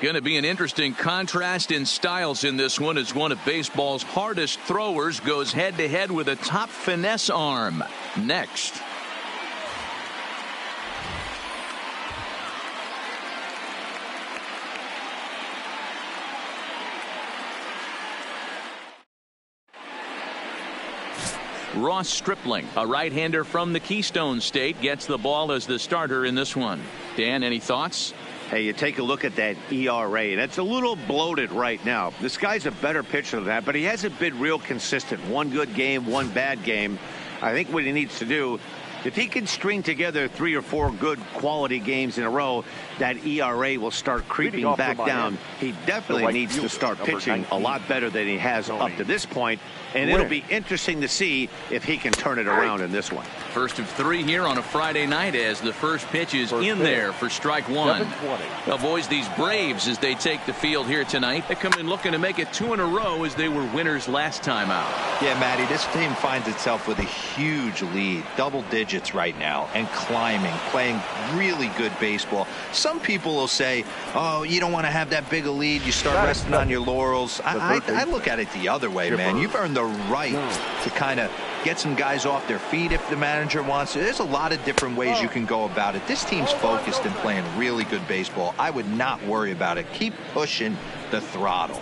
Going to be an interesting contrast in styles in this one as one of baseball's hardest throwers goes head-to-head with a top finesse arm. Next. Ross Stripling, a right-hander from the Keystone State, gets the ball as the starter in this one. Dan, any thoughts? Hey, you take a look at that ERA, and it's a little bloated right now. This guy's a better pitcher than that, but he hasn't been real consistent. One good game, one bad game. I think what he needs to do, if he can string together 3 or 4 good quality games in a row, that ERA will start creeping back down. He definitely needs to start pitching a lot better than he has up to this point, and it'll be interesting to see if he can turn it around in this one. First of 3 here on a Friday night as the first pitch is in there for strike 1. Now, boys, these Braves, as they take the field here tonight, they come in looking to make it 2 in a row as they were winners last time out. Yeah, Matty, this team finds itself with a huge lead, double digits right now, and climbing, playing really good baseball. Some people will say, oh, you don't want to have that big a lead. You start resting on your laurels. I look at it the other way, man. You've earned the right to kind of get some guys off their feet if the manager wants to. There's a lot of different ways you can go about it. This team's focused and playing really good baseball. I would not worry about it. Keep pushing the throttle.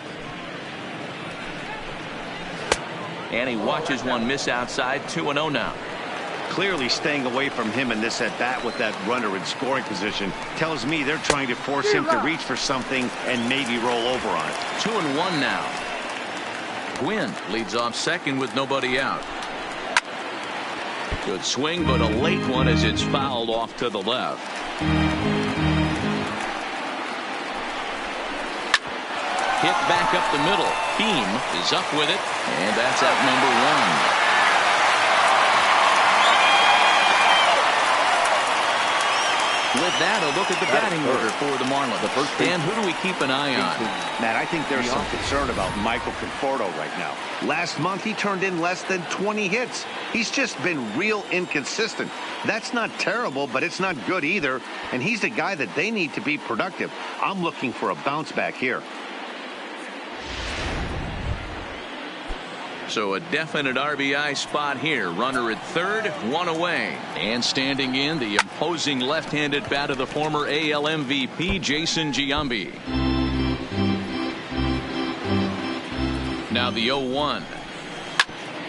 And he watches one miss outside. 2-0 now. Clearly staying away from him in this at-bat with that runner in scoring position tells me they're trying to force him to reach for something and maybe roll over on it. 2-1 now. Gwynn leads off second with nobody out. Good swing, but a late one as it's fouled off to the left. Hit back up the middle. Beam is up with it, and that's out number 1. With that, a look at the batting order for the Marlins. Dan, who do we keep an eye on? Matt, I think there's some concern about Michael Conforto right now. Last month, he turned in less than 20 hits. He's just been real inconsistent. That's not terrible, but it's not good either. And he's the guy that they need to be productive. I'm looking for a bounce back here. So a definite RBI spot here. Runner at third, 1 away. And standing in, the opposing left-handed bat of the former AL MVP, Jason Giambi. Now the 0-1.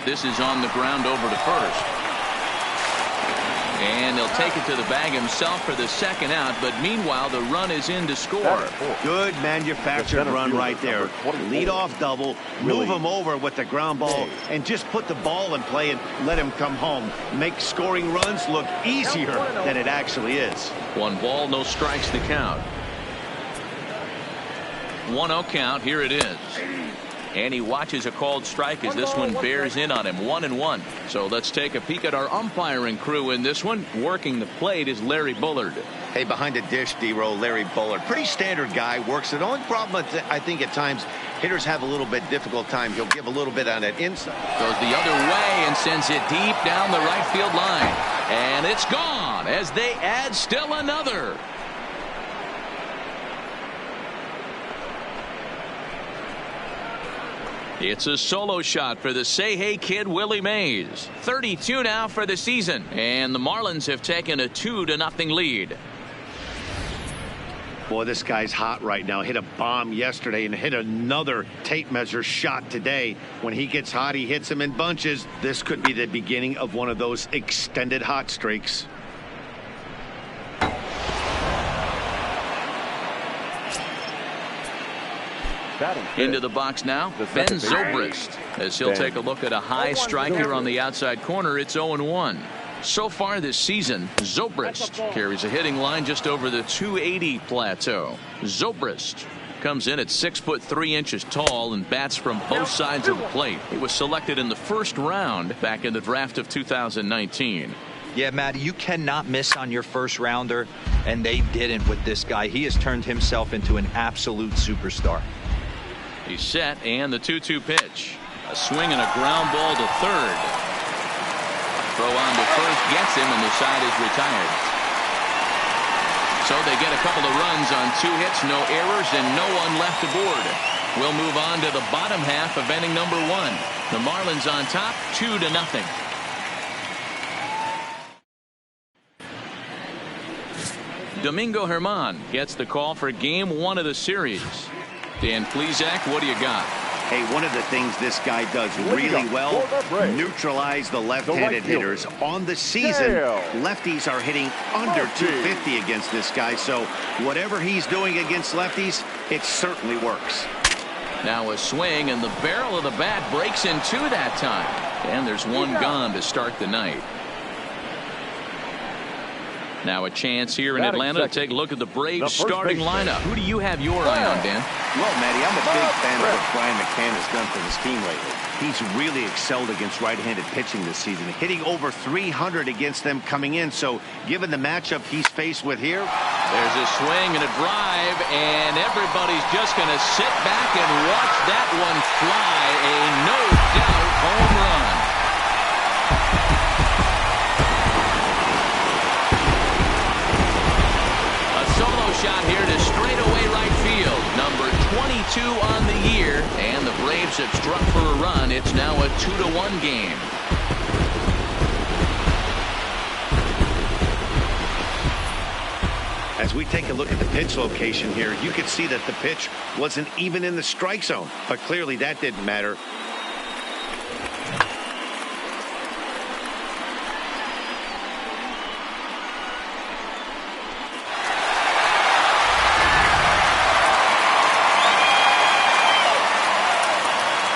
This is on the ground over to first. And he'll take it to the bag himself for the second out, but meanwhile the run is in to score. Good manufactured run right there. Lead off double, move him over with the ground ball, and just put the ball in play and let him come home. Make scoring runs look easier than it actually is. 1 ball, no strikes to count. 1-0 count. Here it is. And he watches a called strike as this one bears in on him. 1-1. So let's take a peek at our umpiring crew in this one. Working the plate is Larry Bullard. Hey, behind the dish, D-Roll, Larry Bullard. Pretty standard guy. Works it. The only problem, I think, at times, hitters have a little bit difficult time. He'll give a little bit on that inside. Goes the other way and sends it deep down the right field line. And it's gone as they add still another. It's a solo shot for the Say Hey kid Willie Mays. 32 now for the season, and the Marlins have taken a 2-0 lead. Boy, this guy's hot right now. Hit a bomb yesterday and hit another tape measure shot today. When he gets hot, he hits them in bunches. This could be the beginning of one of those extended hot streaks. Into the box now, Ben Zobrist, as he'll take a look at a high strike here on the outside corner. It's 0-1. So far this season, Zobrist carries a hitting line just over the 280 plateau. Zobrist comes in at 6'3" tall and bats from both sides of the plate. He was selected in the first round back in the draft of 2019. Yeah, Matty, you cannot miss on your first rounder, and they didn't with this guy. He has turned himself into an absolute superstar. He's set, and the 2-2 pitch. A swing and a ground ball to third. Throw on to first gets him, and the side is retired. So they get a couple of runs on 2 hits, no errors, and no one left aboard. We'll move on to the bottom half of inning number 1. The Marlins on top, 2-0. Domingo Germán gets the call for game 1 of the series. Dan Plesac, what do you got? Hey, one of the things this guy does really well, neutralize the left-handed hitters. On the season, lefties are hitting under 250 against this guy, so whatever he's doing against lefties, it certainly works. Now a swing, and the barrel of the bat breaks in 2 that time. And there's 1 gone to start the night. Now a chance here in Atlanta to take a look at the Braves starting lineup. Who do you have your eye on, Dan? Well, Matty, I'm a big fan of what Brian McCann has done for this team lately. He's really excelled against right-handed pitching this season, hitting over 300 against them coming in. So given the matchup he's faced with here, there's a swing and a drive, and everybody's just going to sit back and watch that one fly. A no-doubt home run. Shot here to straightaway right field. Number 22 on the year, and the Braves have struck for a run. It's now a 2-1 game. As we take a look at the pitch location here, you can see that the pitch wasn't even in the strike zone, but clearly that didn't matter.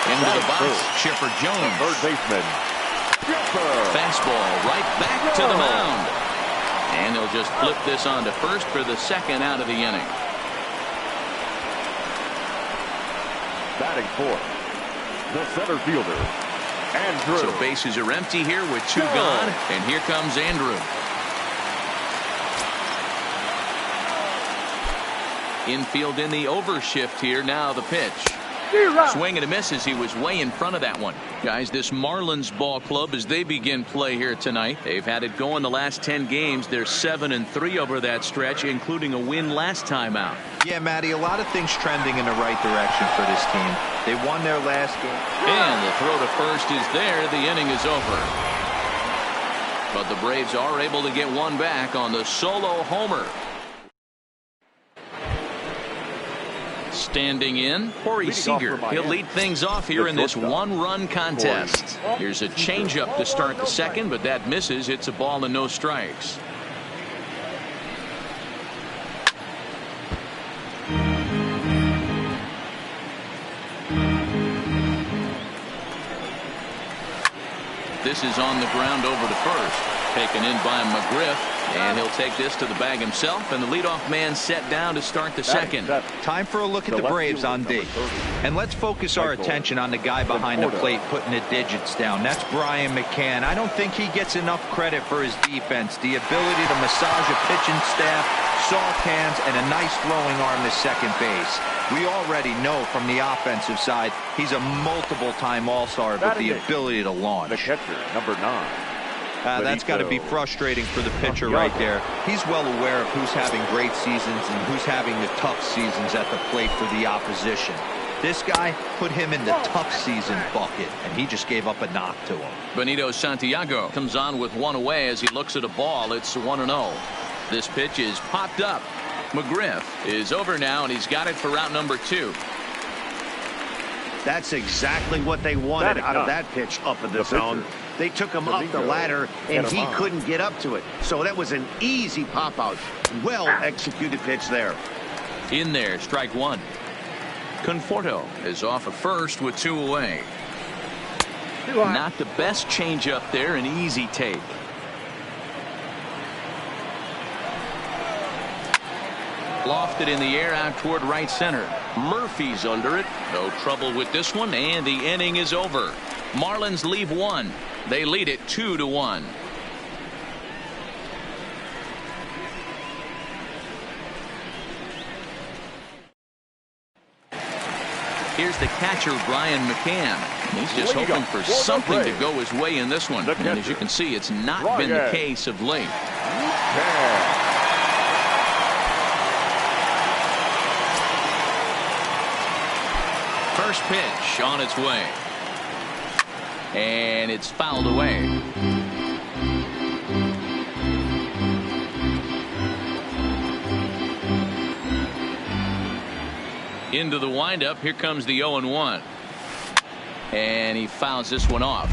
Into the box, Chipper Jones. Third baseman. Fastball right back to the mound. And they'll just flip this on to first for the 2nd out of the inning. Batting fourth, the center fielder, Andrew. So bases are empty here with 2 gone, and here comes Andrew. Infield in the overshift here. Now the pitch. Swing and a miss as he was way in front of that one. Guys, this Marlins ball club, as they begin play here tonight, they've had it going the last 10 games. They're 7-3 over that stretch, including a win last time out. Yeah, Matty, a lot of things trending in the right direction for this team. They won their last game. And the throw to first is there. The inning is over. But the Braves are able to get one back on the solo homer. Standing in, Corey Seager. He'll lead things off here in this 1-run contest. Here's a changeup to start the 2nd, but that misses. It's a ball and no strikes. This is on the ground over to first. Taken in by McGriff, and he'll take this to the bag himself, and the leadoff man set down to start the 2nd. Time for a look at the Braves on D. And let's focus our attention on the guy behind the plate putting the digits down. That's Brian McCann. I don't think he gets enough credit for his defense. The ability to massage a pitching staff, soft hands, and a nice throwing arm to second base. We already know from the offensive side he's a multiple-time All-Star with the ability to launch. The catcher, number 9. That's got to be frustrating for the pitcher right there. He's well aware of who's having great seasons and who's having the tough seasons at the plate for the opposition. This guy put him in the tough season bucket, and he just gave up a knock to him. Benito Santiago comes on with 1 away as he looks at a ball. It's 1-0. This pitch is popped up. McGriff is over now, and he's got it for route number 2. That's exactly what they wanted out of that pitch up in the zone. They took him up the ladder, and he couldn't get up to it. So that was an easy pop-out. Well-executed pitch there. In there, strike 1. Conforto is off at first with 2 away. Not the best changeup there, an easy take. Lofted in the air out toward right center. Murphy's under it. No trouble with this one, and the inning is over. Marlins leave 1. They lead it 2-1. Here's the catcher, Brian McCann. He's just hoping for something to go his way in this one. And as you can see, it's not been the case of late. First pitch on its way. And it's fouled away. Into the windup. Here comes the 0-1. And he fouls this one off.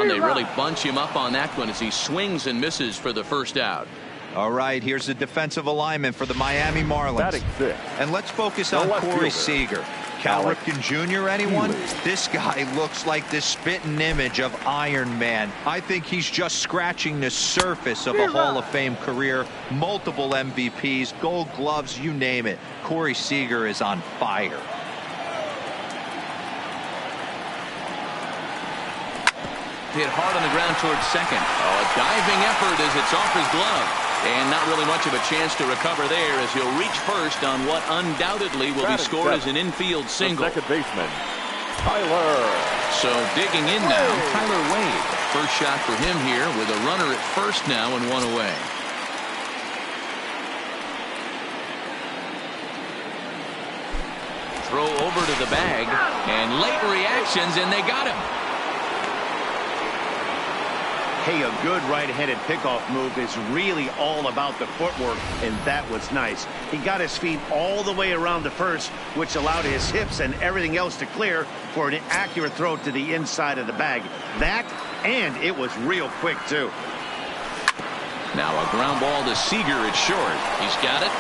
They really bunch him up on that one as he swings and misses for the first out. All right, here's the defensive alignment for the Miami Marlins. And let's focus on Corey Seager. Cal Ripken Jr., anyone? This guy looks like the spitting image of Iron Man. I think he's just scratching the surface of a Hall of Fame career. Multiple MVPs, Gold Gloves, you name it. Corey Seager is on fire. Hit hard on the ground towards second. A diving effort as it's off his glove. And not really much of a chance to recover there as he'll reach first on what undoubtedly will be scored as an infield single. Second baseman, Tyler. So digging in now, Tyler Wade. First shot for him here with a runner at first now and one away. Throw over to the bag. And late reactions, and they got him. Hey, a good right-handed pickoff move is really all about the footwork, and that was nice. He got his feet all the way around to first, which allowed his hips and everything else to clear for an accurate throw to the inside of the bag. That, and it was real quick, too. Now a ground ball to Seager at short. He's got it.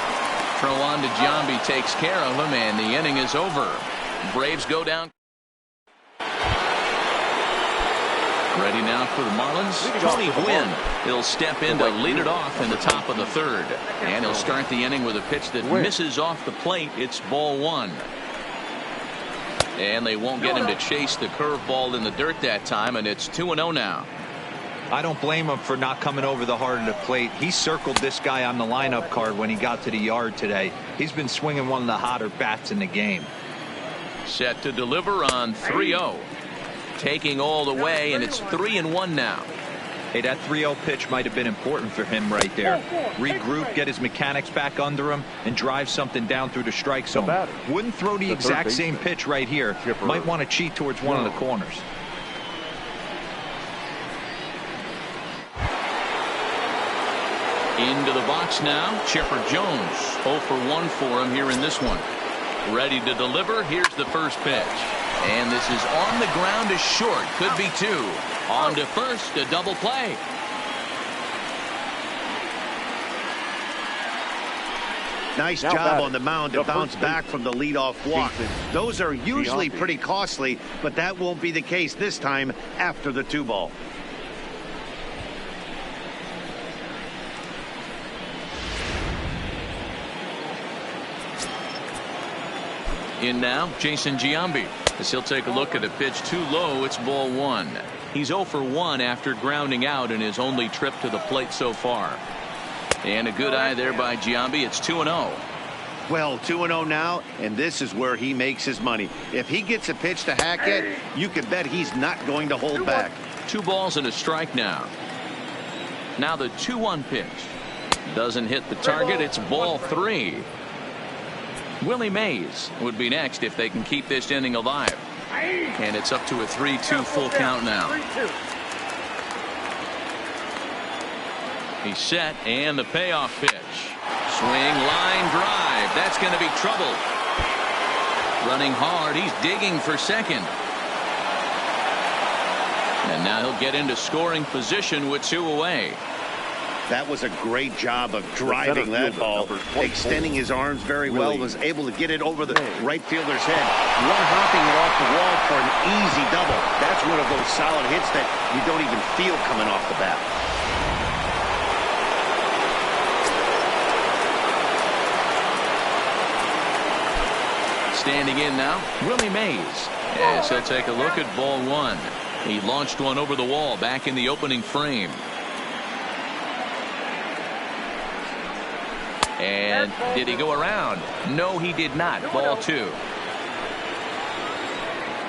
Throw on to Giambi takes care of him, and the inning is over. Braves go down. Ready now for the Marlins. Tony Gwynn. He'll step in to lead it off in the top of the third. And he'll start the inning with a pitch that misses off the plate. It's ball one. And they won't get him to chase the curveball in the dirt that time, and it's 2-0 now. I don't blame him for not coming over the heart of the plate. He circled this guy on the lineup card when he got to the yard today. He's been swinging one of the hotter bats in the game. Set to deliver on 3-0. Taking all the way, and it's 3-1 now. Hey, that 3-0 pitch might have been important for him right there. Regroup, get his mechanics back under him, and drive something down through the strike zone. Wouldn't throw the exact same pitch right here. Might want to cheat towards one of the corners. Into the box now, Chipper Jones. 0 for 1 for him here in this one. Ready to deliver. Here's the first pitch. And this is on the ground to short. Could be two. On to first, a double play. Nice job on the mound to bounce back from the leadoff walk. Those are usually pretty costly, but that won't be the case this time after the 2-ball. In now, Jason Giambi. As he'll take a look at a pitch too low, it's ball one. He's 0 for 1 after grounding out in his only trip to the plate so far. And a good eye there by Giambi. It's 2-0. Well, 2-0 now, and this is where he makes his money. If he gets a pitch to Hackett, you can bet he's not going to hold back. 2 balls and a strike now. Now the 2-1 pitch. Doesn't hit the target. It's ball 3. Willie Mays would be next if they can keep this inning alive. And it's up to a 3-2 full count now. He's set, and the payoff pitch. Swing, line drive. That's going to be trouble. Running hard. He's digging for second. And now he'll get into scoring position with 2 away. That was a great job of driving that ball, extending his arms very well, was able to get it over the right fielder's head. One-hopping it off the wall for an easy double. That's one of those solid hits that you don't even feel coming off the bat. Standing in now, Willie Mays, as he'll take a look at ball 1. He launched one over the wall back in the opening frame. And did he go around? No, he did not. Ball 2.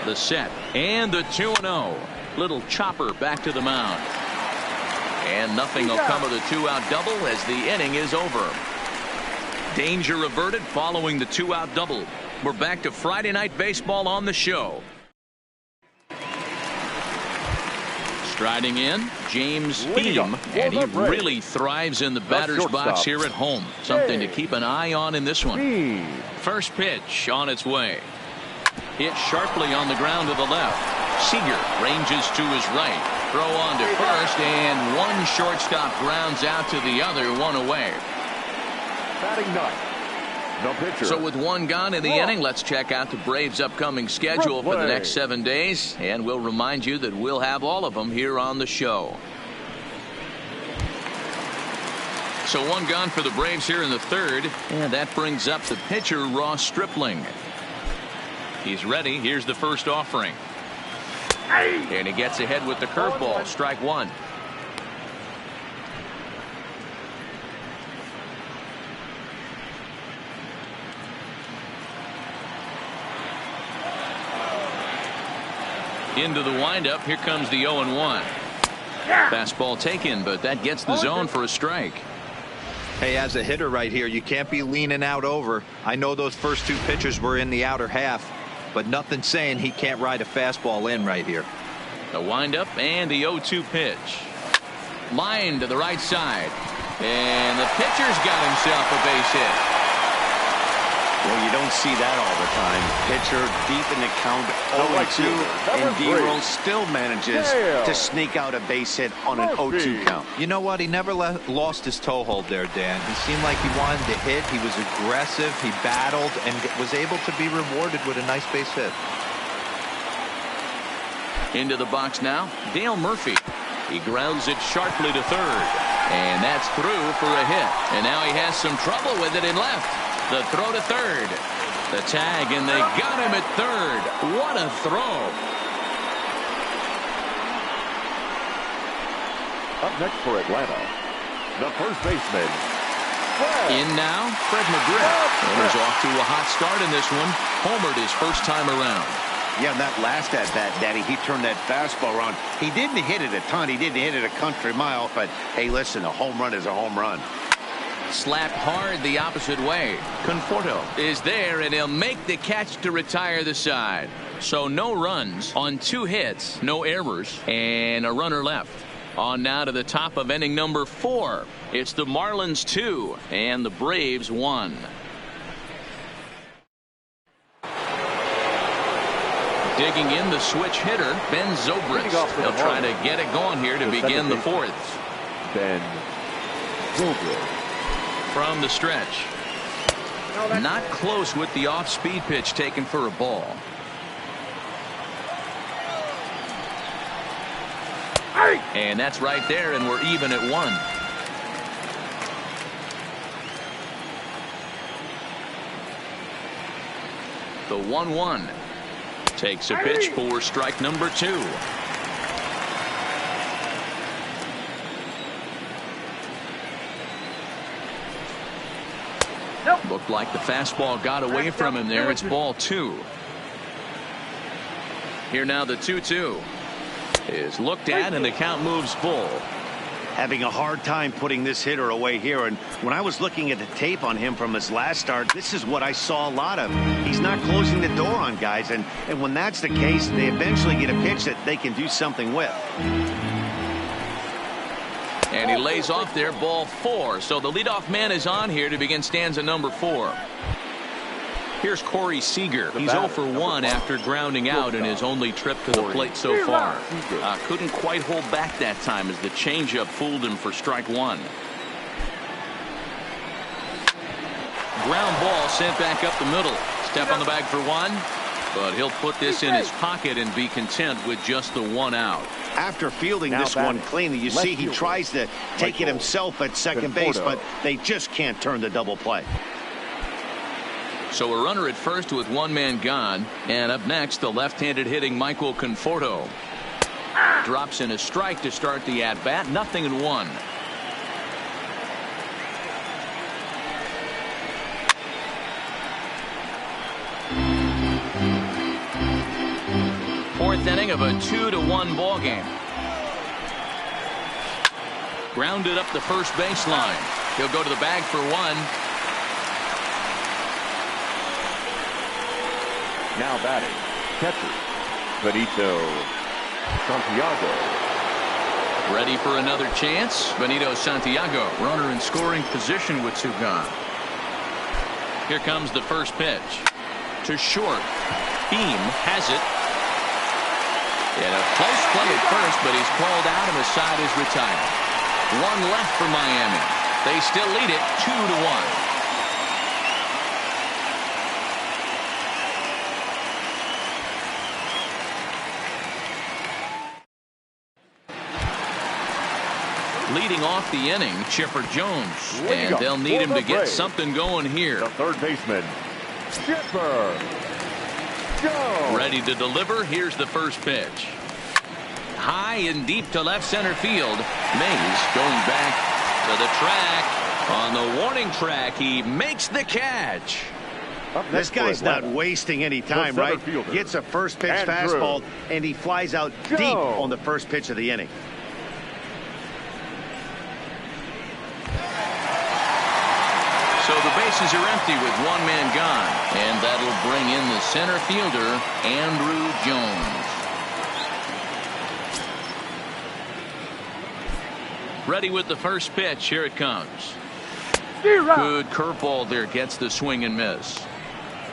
The set and the 2-0. Little chopper back to the mound. And nothing will come of the 2-out double as the inning is over. Danger averted following the 2-out double. We're back to Friday Night Baseball on the show. Striding in, James Beam, and he really thrives in the batter's box here at home. Something to keep an eye on in this one. First pitch on its way. Hit sharply on the ground to the left. Seager ranges to his right. Throw on to first, and one shortstop grounds out to the other, one away. Batting ninth, no pitcher. So with one gone in the inning, let's check out the Braves' upcoming schedule for the next 7 days, and we'll remind you that we'll have all of them here on the show. So one gone for the Braves here in the third, and that brings up the pitcher Ross Stripling. He's ready. Here's the first offering. And he gets ahead with the curveball. Strike one. Into the windup. Here comes the 0-1. Fastball taken, but that gets the zone for a strike. Hey, as a hitter right here, you can't be leaning out over. I know those first two pitchers were in the outer half, but nothing saying he can't ride a fastball in right here. The windup and the 0-2 pitch. Line to the right side. And the pitcher's got himself a base hit. Well, you don't see that all the time. Pitcher deep in the count, 0-2, and D-Roll still manages to sneak out a base hit on an 0-2 count. You know what? He never lost his toehold there, Dan. He seemed like he wanted to hit. He was aggressive. He battled and was able to be rewarded with a nice base hit. Into the box now, Dale Murphy. He grounds it sharply to third. And that's through for a hit. And now he has some trouble with it in left. The throw to third. The tag, and they got him at third. What a throw. Up next for Atlanta, the first baseman. In now, Fred McGriff. And he's off to a hot start in this one. Homered his first time around. Yeah, that last at bat, Daddy, he turned that fastball around. He didn't hit it a ton. He didn't hit it a country mile. But, hey, listen, a home run is a home run. Slapped hard the opposite way. Conforto is there, and he'll make the catch to retire the side. So no runs on 2 hits, no errors, and a runner left. On now to the top of inning number 4. It's the Marlins 2 and the Braves 1. Digging in the switch hitter, Ben Zobrist. He'll try to get it going here to begin the 4th. Ben Zobrist. From the stretch. Not close with the off-speed pitch taken for a ball. And that's right there, and we're even at 1. The 1-1 takes a pitch for strike number 2. Looked like the fastball got away from him there. It's ball 2. Here now the 2-2 is looked at, and the count moves full. Having a hard time putting this hitter away here. And when I was looking at the tape on him from his last start, this is what I saw a lot of. He's not closing the door on guys. And when that's the case, they eventually get a pitch that they can do something with. And he lays off there, ball 4. So the leadoff man is on here to begin stanza number 4. Here's Corey Seager. He's 0 for 1 after grounding out in his only trip to the plate so far. Couldn't quite hold back that time as the changeup fooled him for strike 1. Ground ball sent back up the middle. Step on the bag for 1. But he'll put this in his pocket and be content with just the 1 out. After fielding this one cleanly, you see he tries to take it himself at second base, but they just can't turn the double play. So a runner at first with 1 man gone. And up next, the left-handed hitting Michael Conforto. Drops in a strike to start the at-bat. 0-1. Fourth inning. inning of a 2-1 ball game. Grounded up the first baseline. He'll go to the bag for one. Now batting, catcher, Benito Santiago. Ready for another chance. Benito Santiago, runner in scoring position with two gone. Here comes the first pitch. To short. Beam has it. And a close play at first, but he's called out and the side is retired. One left for Miami. They still lead it 2-1. Leading off the inning, Chipper Jones. And they'll need him to get something going here. The third baseman, Chipper Jones. Ready to deliver. Here's the first pitch. High and deep to left center field. Mays going back to the track. On the warning track, he makes the catch. This guy's not wasting any time, right? Gets a first pitch fastball, and he flies out deep on the first pitch of the inning. So the bases are empty with one man gone. And that'll bring in the center fielder, Andrew Jones. Ready with the first pitch. Here it comes. Good curveball there. Gets the swing and miss.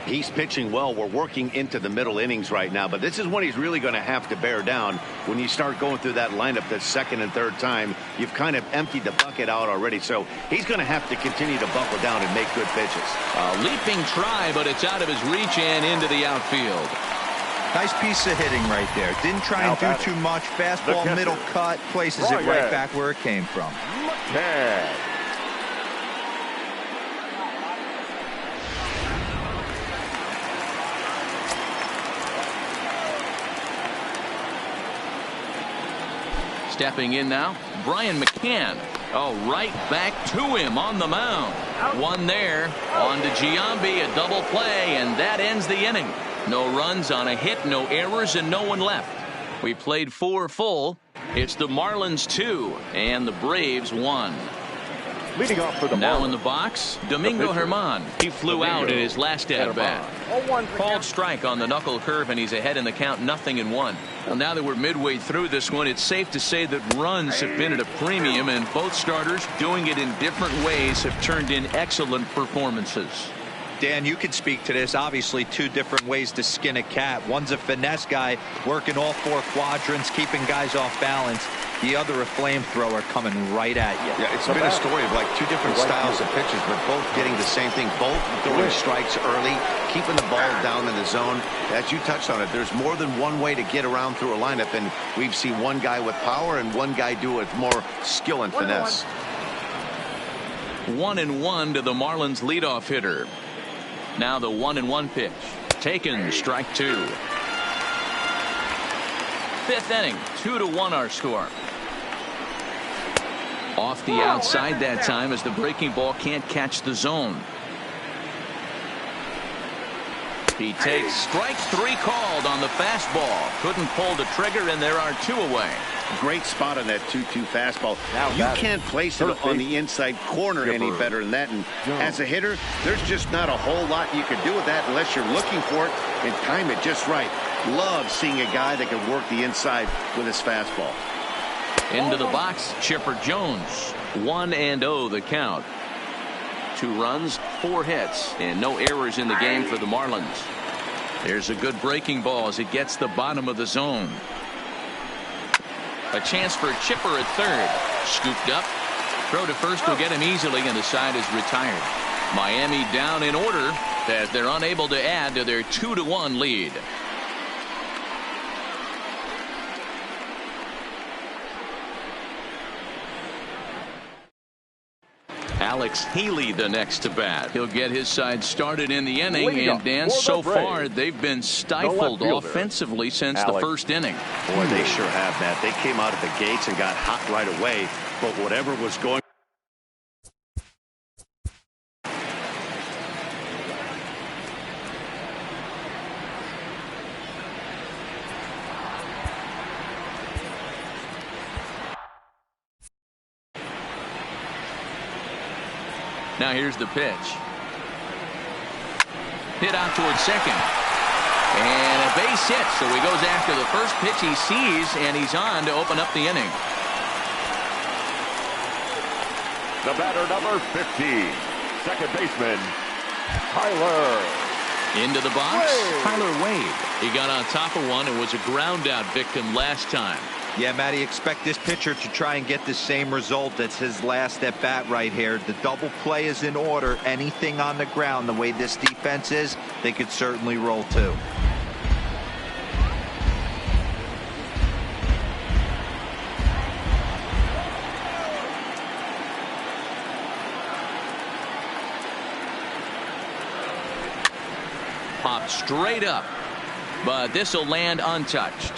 He's pitching well. We're working into the middle innings right now, but this is when he's really going to have to bear down. When you start going through that lineup that second and third time, you've kind of emptied the bucket out already, so he's going to have to continue to buckle down and make good pitches. A leaping try, but it's out of his reach and into the outfield. Nice piece of hitting right there. Didn't try and do too much. Fastball, middle cut, places it right back where it came from. Stepping in now, Brian McCann. Oh, right back to him on the mound. One there. On to Giambi, a double play, and that ends the inning. No runs on a hit, no errors, and no one left. We played 4 full. It's the Marlins 2 and the Braves 1. Leading off for the now Marlins, in the box, Domingo Germán. He flew out in his last at bat. Called strike on the knuckle curve, and he's ahead in the count, 0-1. Well, now that we're midway through this one, it's safe to say that runs have been at a premium, and both starters, doing it in different ways, have turned in excellent performances. Dan, you could speak to this. Obviously, 2 different ways to skin a cat. One's a finesse guy working all 4 quadrants, keeping guys off balance. The other, a flamethrower coming right at you. Yeah, it's been a story of like 2 different styles of pitches, but both getting the same thing. Both throwing strikes early, keeping the ball down in the zone. As you touched on it, there's more than one way to get around through a lineup, and we've seen one guy with power and one guy do it with more skill and finesse. 1-1 to the Marlins leadoff hitter. Now the 1-1 pitch. Taken, strike 2. 5th inning, 2-1 our score. Off the outside that time as the breaking ball can't catch the zone. He takes strike 3 called on the fastball. Couldn't pull the trigger, and there are 2 away. Great spot on that 2-2 fastball. You can't place it on the inside corner any better than that. And as a hitter, there's just not a whole lot you can do with that unless you're looking for it and time it just right. Love seeing a guy that can work the inside with his fastball. Into the box, Chipper Jones. 1-0 the count. 2 runs, 4 hits, and no errors in the game for the Marlins. There's a good breaking ball as it gets the bottom of the zone. A chance for Chipper at third. Scooped up. Throw to first will get him easily, and the side is retired. Miami down in order as they're unable to add to their 2-1 lead. Alex Healy the next to bat. He'll get his side started in the inning, and Dan, so far they've been stifled offensively since the first inning. Boy, they sure have, Matt. They came out of the gates and got hot right away, but whatever was going Now here's the pitch. Hit out towards second. And a base hit, so he goes after the first pitch he sees, and he's on to open up the inning. The batter, number 15, second baseman, Tyler. Into the box, Wade. Tyler Wade. He got on top of one and was a ground out victim last time. Yeah, Matty, expect this pitcher to try and get the same result. That's his last at bat right here. The double play is in order. Anything on the ground, the way this defense is, they could certainly roll too. Popped straight up, but this will land untouched.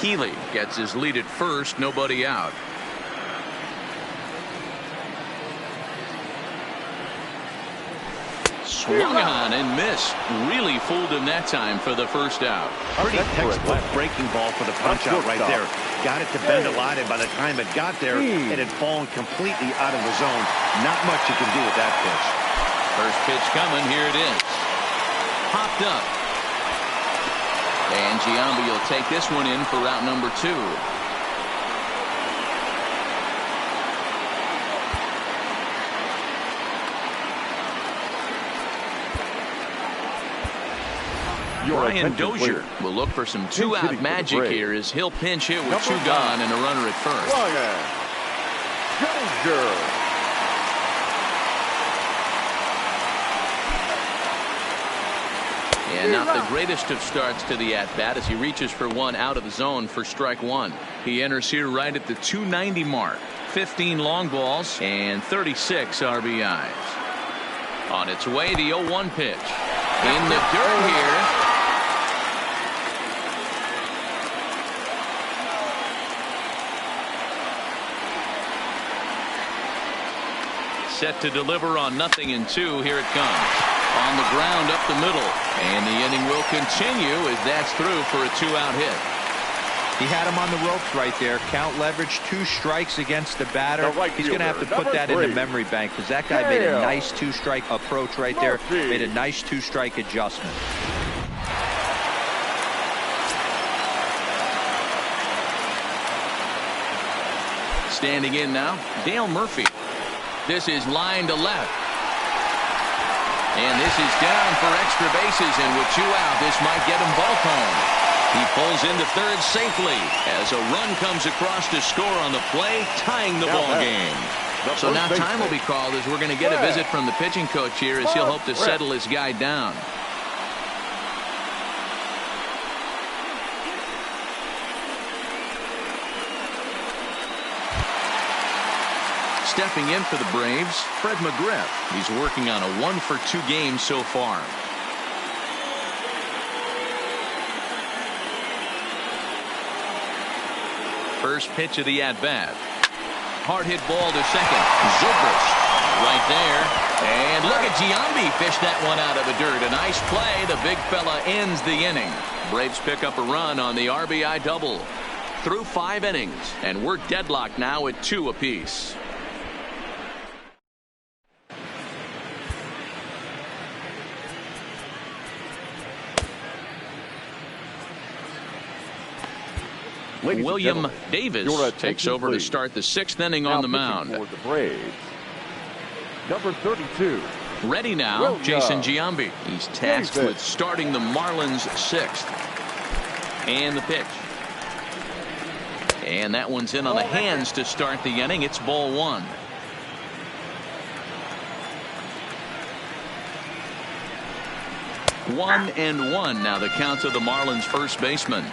Healy gets his lead at first, nobody out. Swung on and missed. Really fooled him that time for the first out. Pretty textbook breaking ball for the punch out right there. Got it to bend a lot, and by the time it got there, it had fallen completely out of the zone. Not much you can do with that pitch. First pitch coming. Here it is. Popped up. And Giambi will take this one in for route number 2. Brian Dozier will look for some two-out magic here as he'll pinch hit with 2 gone and a runner at first. Dozier. And not the greatest of starts to the at-bat as he reaches for one out of the zone for strike 1. He enters here right at the 290 mark. 15 long balls and 36 RBIs. On its way, the 0-1 pitch. In the dirt here. Set to deliver on 0-2. Here it comes. On the ground up the middle, and the inning will continue as that's through for a 2-out hit. He had him on the ropes right there. Count leverage, 2 strikes against the batter. He's going to have to put that in the memory bank because that guy made a nice 2-strike approach right there. Made a nice 2-strike adjustment. Standing in now, Dale Murphy. This is line to left. And this is down for extra bases, and with 2 out, this might get him both home. He pulls into third safely as a run comes across to score on the play, tying the ball game. So now time will be called as we're going to get a visit from the pitching coach here as he'll hope to settle his guy down. Stepping in for the Braves, Fred McGriff. He's working on a 1-for-2 game so far. First pitch of the at-bat. Hard hit ball to second. Zobrist right there. And look at Giambi fish that one out of the dirt. A nice play. The big fella ends the inning. Braves pick up a run on the RBI double. Through 5 innings, and we're deadlocked now at 2 apiece. William Davis takes over to start the 6th inning on the mound. For the Braves, number 32. Ready now, Jason Giambi. He's tasked with starting the Marlins 6th. And the pitch. And that one's in on the hands to start the inning. It's ball 1. One and one now the count to the Marlins first baseman.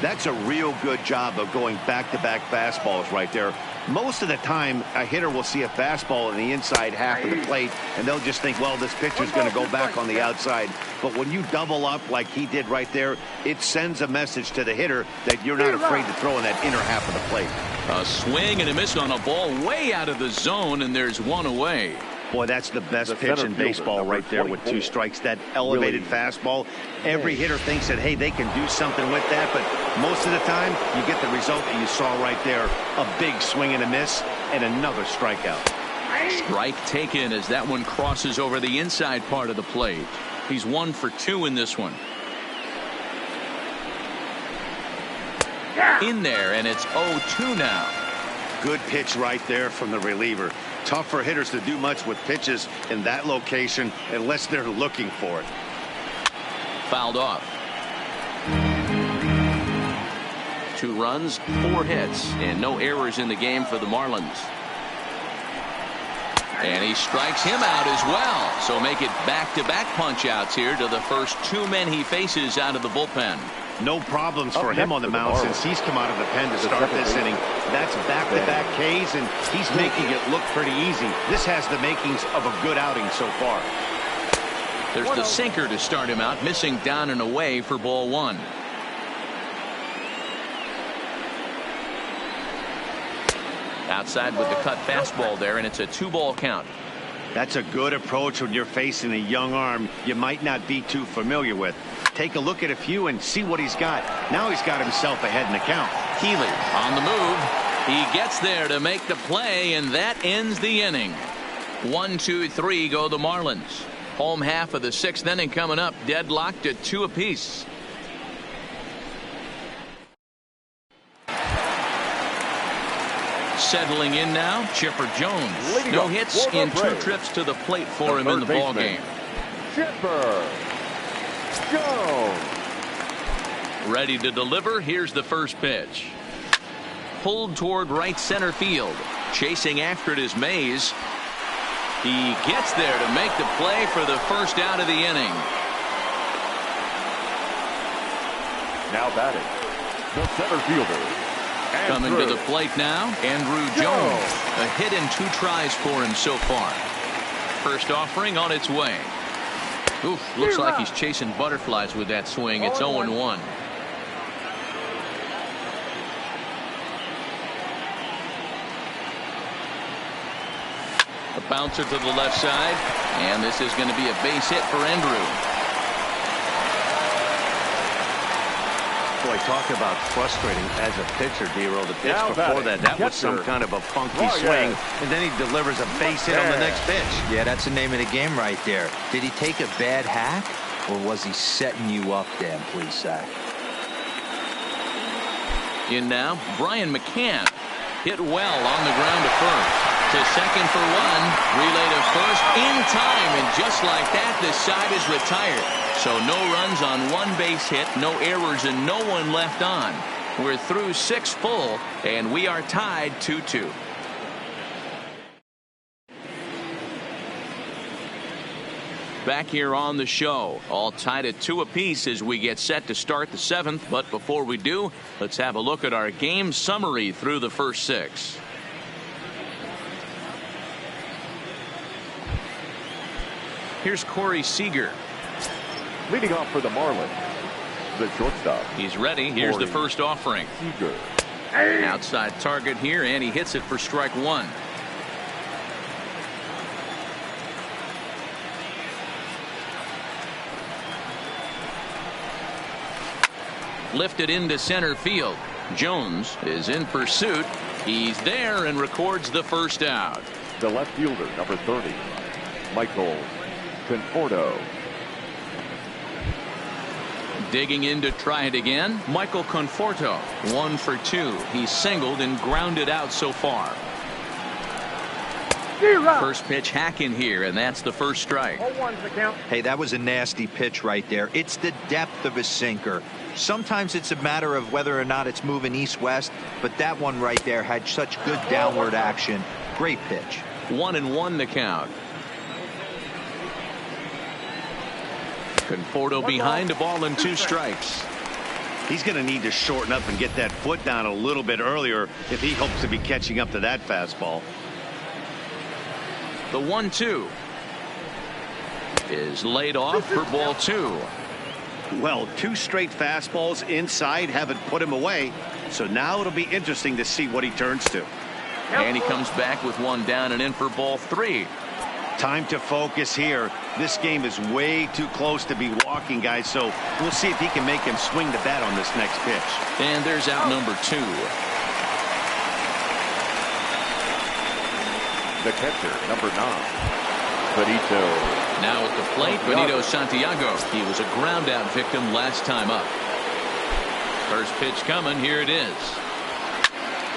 That's a real good job of going back-to-back fastballs right there. Most of the time, a hitter will see a fastball in the inside half of the plate, and they'll just think, well, this pitcher's going to go back on the outside. But when you double up like he did right there, it sends a message to the hitter that you're not afraid to throw in that inner half of the plate. A swing and a miss on a ball way out of the zone, and there's one away. Boy, that's the best pitch in baseball right there with 2 strikes. That elevated fastball. Every hitter thinks that, hey, they can do something with that, but most of the time you get the result that you saw right there. A big swing and a miss and another strikeout. Strike taken as that one crosses over the inside part of the plate. He's 1 for 2 in this one. In there, and it's 0-2 now. Good pitch right there from the reliever. Tough for hitters to do much with pitches in that location unless they're looking for it. Fouled off. 2 runs, 4 hits, and no errors in the game for the Marlins. And he strikes him out as well. So make it back-to-back punch-outs here to the first 2 men he faces out of the bullpen. No problems for him on the mound since he's come out of the pen to start this inning. That's back-to-back Ks, and he's making it look pretty easy. This has the makings of a good outing so far. There's the sinker to start him out, missing down and away for ball 1. Outside with the cut fastball there, and it's a 2-ball count. That's a good approach when you're facing a young arm you might not be too familiar with. Take a look at a few and see what he's got. Now he's got himself ahead in the count. Healy on the move. He gets there to make the play, and that ends the inning. 1, 2, 3 go the Marlins. Home half of the 6th inning coming up, deadlocked at 2 apiece. Settling in now, Chipper Jones. No hits in 2 trips to the plate for him in the ballgame. Chipper Jones. Ready to deliver. Here's the first pitch. Pulled toward right center field. Chasing after it is Mays. He gets there to make the play for the first out of the inning. Now batting, the center fielder. Coming to the plate now, Andrew Jones. A hit in 2 tries for him so far. First offering on its way. Oof, looks like he's chasing butterflies with that swing. It's 0-1. A bouncer to the left side, and this is going to be a base hit for Andrew. Boy, talk about frustrating as a pitcher, D-Roll. The pitch before that was some kind of a funky swing, and then he delivers a base hit on the next pitch. Yeah, that's the name of the game right there. Did he take a bad hack, or was he setting you up, Dan, please, Zach? In now, Brian McCann. Hit well on the ground to first. To second for 1. Relay to first in time, and just like that, this side is retired. So no runs on 1 base hit, no errors, and no one left on. We're through 6 full, and we are tied 2-2. Back here on the show, all tied at 2 apiece as we get set to start the 7th. But before we do, let's have a look at our game summary through the first 6. Here's Corey Seager. Leading off for the Marlins, the shortstop. He's ready. Here's the first offering. Seager. Outside target here, and he hits it for strike 1. Lifted into center field. Jones is in pursuit. He's there and records the first out. The left fielder, number 30, Michael Conforto. Digging in to try it again, Michael Conforto. 1 for 2. He's singled and grounded out so far. First pitch hack in here, and that's the first strike. Hey, that was a nasty pitch right there. It's the depth of a sinker. Sometimes it's a matter of whether or not it's moving east-west, but that one right there had such good downward action. Great pitch. 1-1 the count. Conforto behind, a ball and 2 strikes. He's going to need to shorten up and get that foot down a little bit earlier if he hopes to be catching up to that fastball. The 1-2 is laid off for ball 2. Well, 2 straight fastballs inside haven't put him away, so now it'll be interesting to see what he turns to. And he comes back with 1 down and in for ball 3. Time to focus here. This game is way too close to be walking, guys, so we'll see if he can make him swing the bat on this next pitch. And there's out number 2. the catcher, number 9, Benito. Now at the plate, Benito Santiago. He was a ground out victim last time up. First pitch coming. Here it is.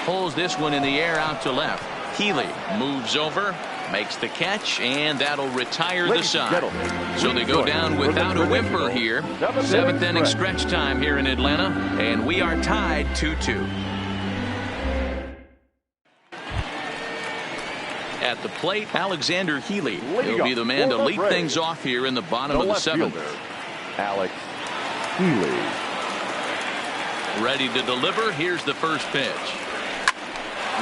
Pulls this one in the air out to left. Healy moves over, makes the catch, and that'll retire the side. So they go down without a whimper here. 7th inning stretch time here in Atlanta, and we are tied 2-2. At the plate, Alexander Healy. He'll be the man to lead things off here in the bottom of the 7th. Alex Healy. Ready to deliver. Here's the first pitch.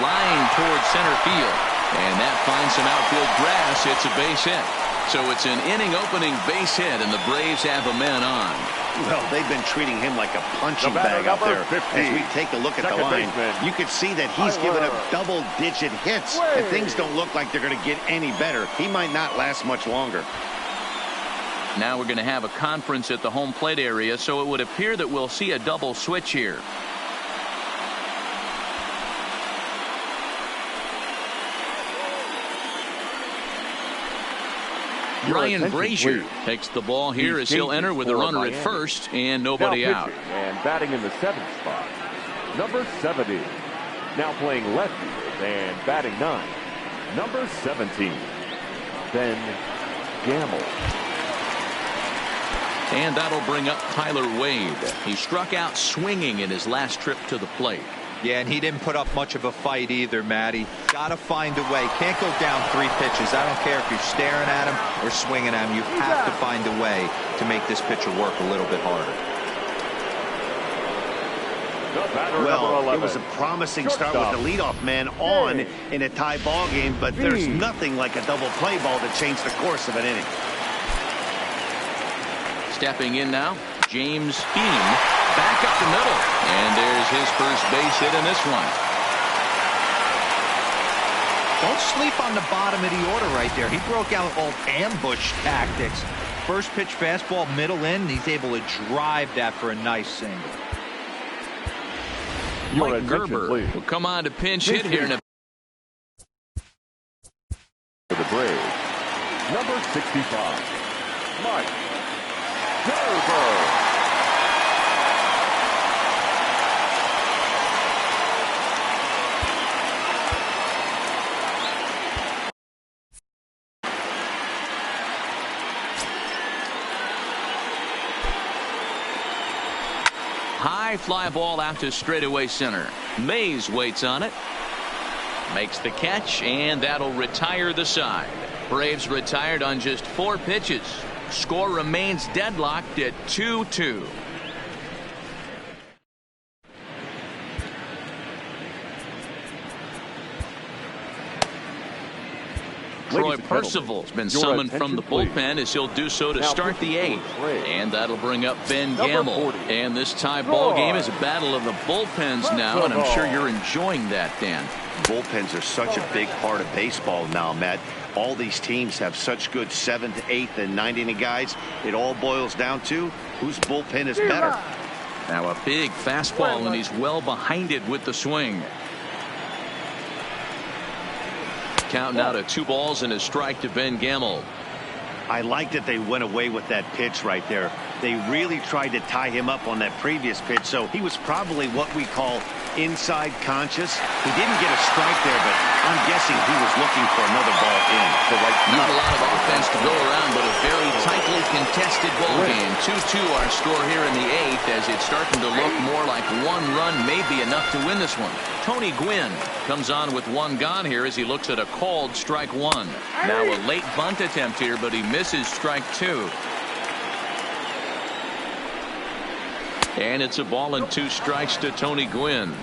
Line towards center field. And that finds some outfield grass. It's a base hit. So it's an inning opening base hit, and the Braves have a man on. Well, they've been treating him like a punching bag out there. 50. As we take a look at the line, you can see that he's given up double-digit hits, and things don't look like they're going to get any better. He might not last much longer. Now we're going to have a conference at the home plate area, so it would appear that we'll see a double switch here. Ryan Brazier takes the ball here as he'll enter with a runner at first and nobody out. And batting in the 7th spot, number 70. Now playing left field and batting 9, number 17, Ben Gamble. And that'll bring up Tyler Wade. He struck out swinging in his last trip to the plate. Yeah, and he didn't put up much of a fight either, Matty. Got to find a way. Can't go down 3 pitches. I don't care if you're staring at him or swinging at him. You have to find a way to make this pitcher work a little bit harder. Well, it was a promising start with the leadoff man on in a tie ball game, but there's nothing like a double play ball to change the course of an inning. Stepping in now, James Heem. Back up the middle, and there's his first base hit in this one. Don't sleep on the bottom of the order right there. He broke out old ambush tactics. First pitch fastball, middle in, and he's able to drive that for a nice single. Mike Gerber will come on to pinch hit here in a for the Braves, number 65, Mike Gerber. high fly ball out to straightaway center. Mays waits on it. Makes the catch, and that'll retire the side. Braves retired on just 4 pitches. Score remains deadlocked at 2-2. Troy Percival's been summoned from the bullpen as he'll do so to start the 8th. And that'll bring up Ben Gamble. And this tie ball game is a battle of the bullpens now, and I'm sure you're enjoying that, Dan. Bullpens are such a big part of baseball now, Matt. All these teams have such good 7th, 8th, and 9th inning guys. It all boils down to whose bullpen is better. Now a big fastball, and he's well behind it with the swing. Counting out at 2 balls and a strike to Ben Gamble. I like that they went away with that pitch right there. They really tried to tie him up on that previous pitch, so he was probably what we call inside conscious. He didn't get a strike there, but I'm guessing he was looking for another ball in. Not a lot of offense to go around, but a very tightly contested ball game. 2-2 our score here in the 8th, as it's starting to look more like 1 run may be enough to win this one. Tony Gwynn comes on with 1 gone here as he looks at a called strike 1. Now a late bunt attempt here, but he misses strike 2. And it's a ball and 2 strikes to Tony Gwynn.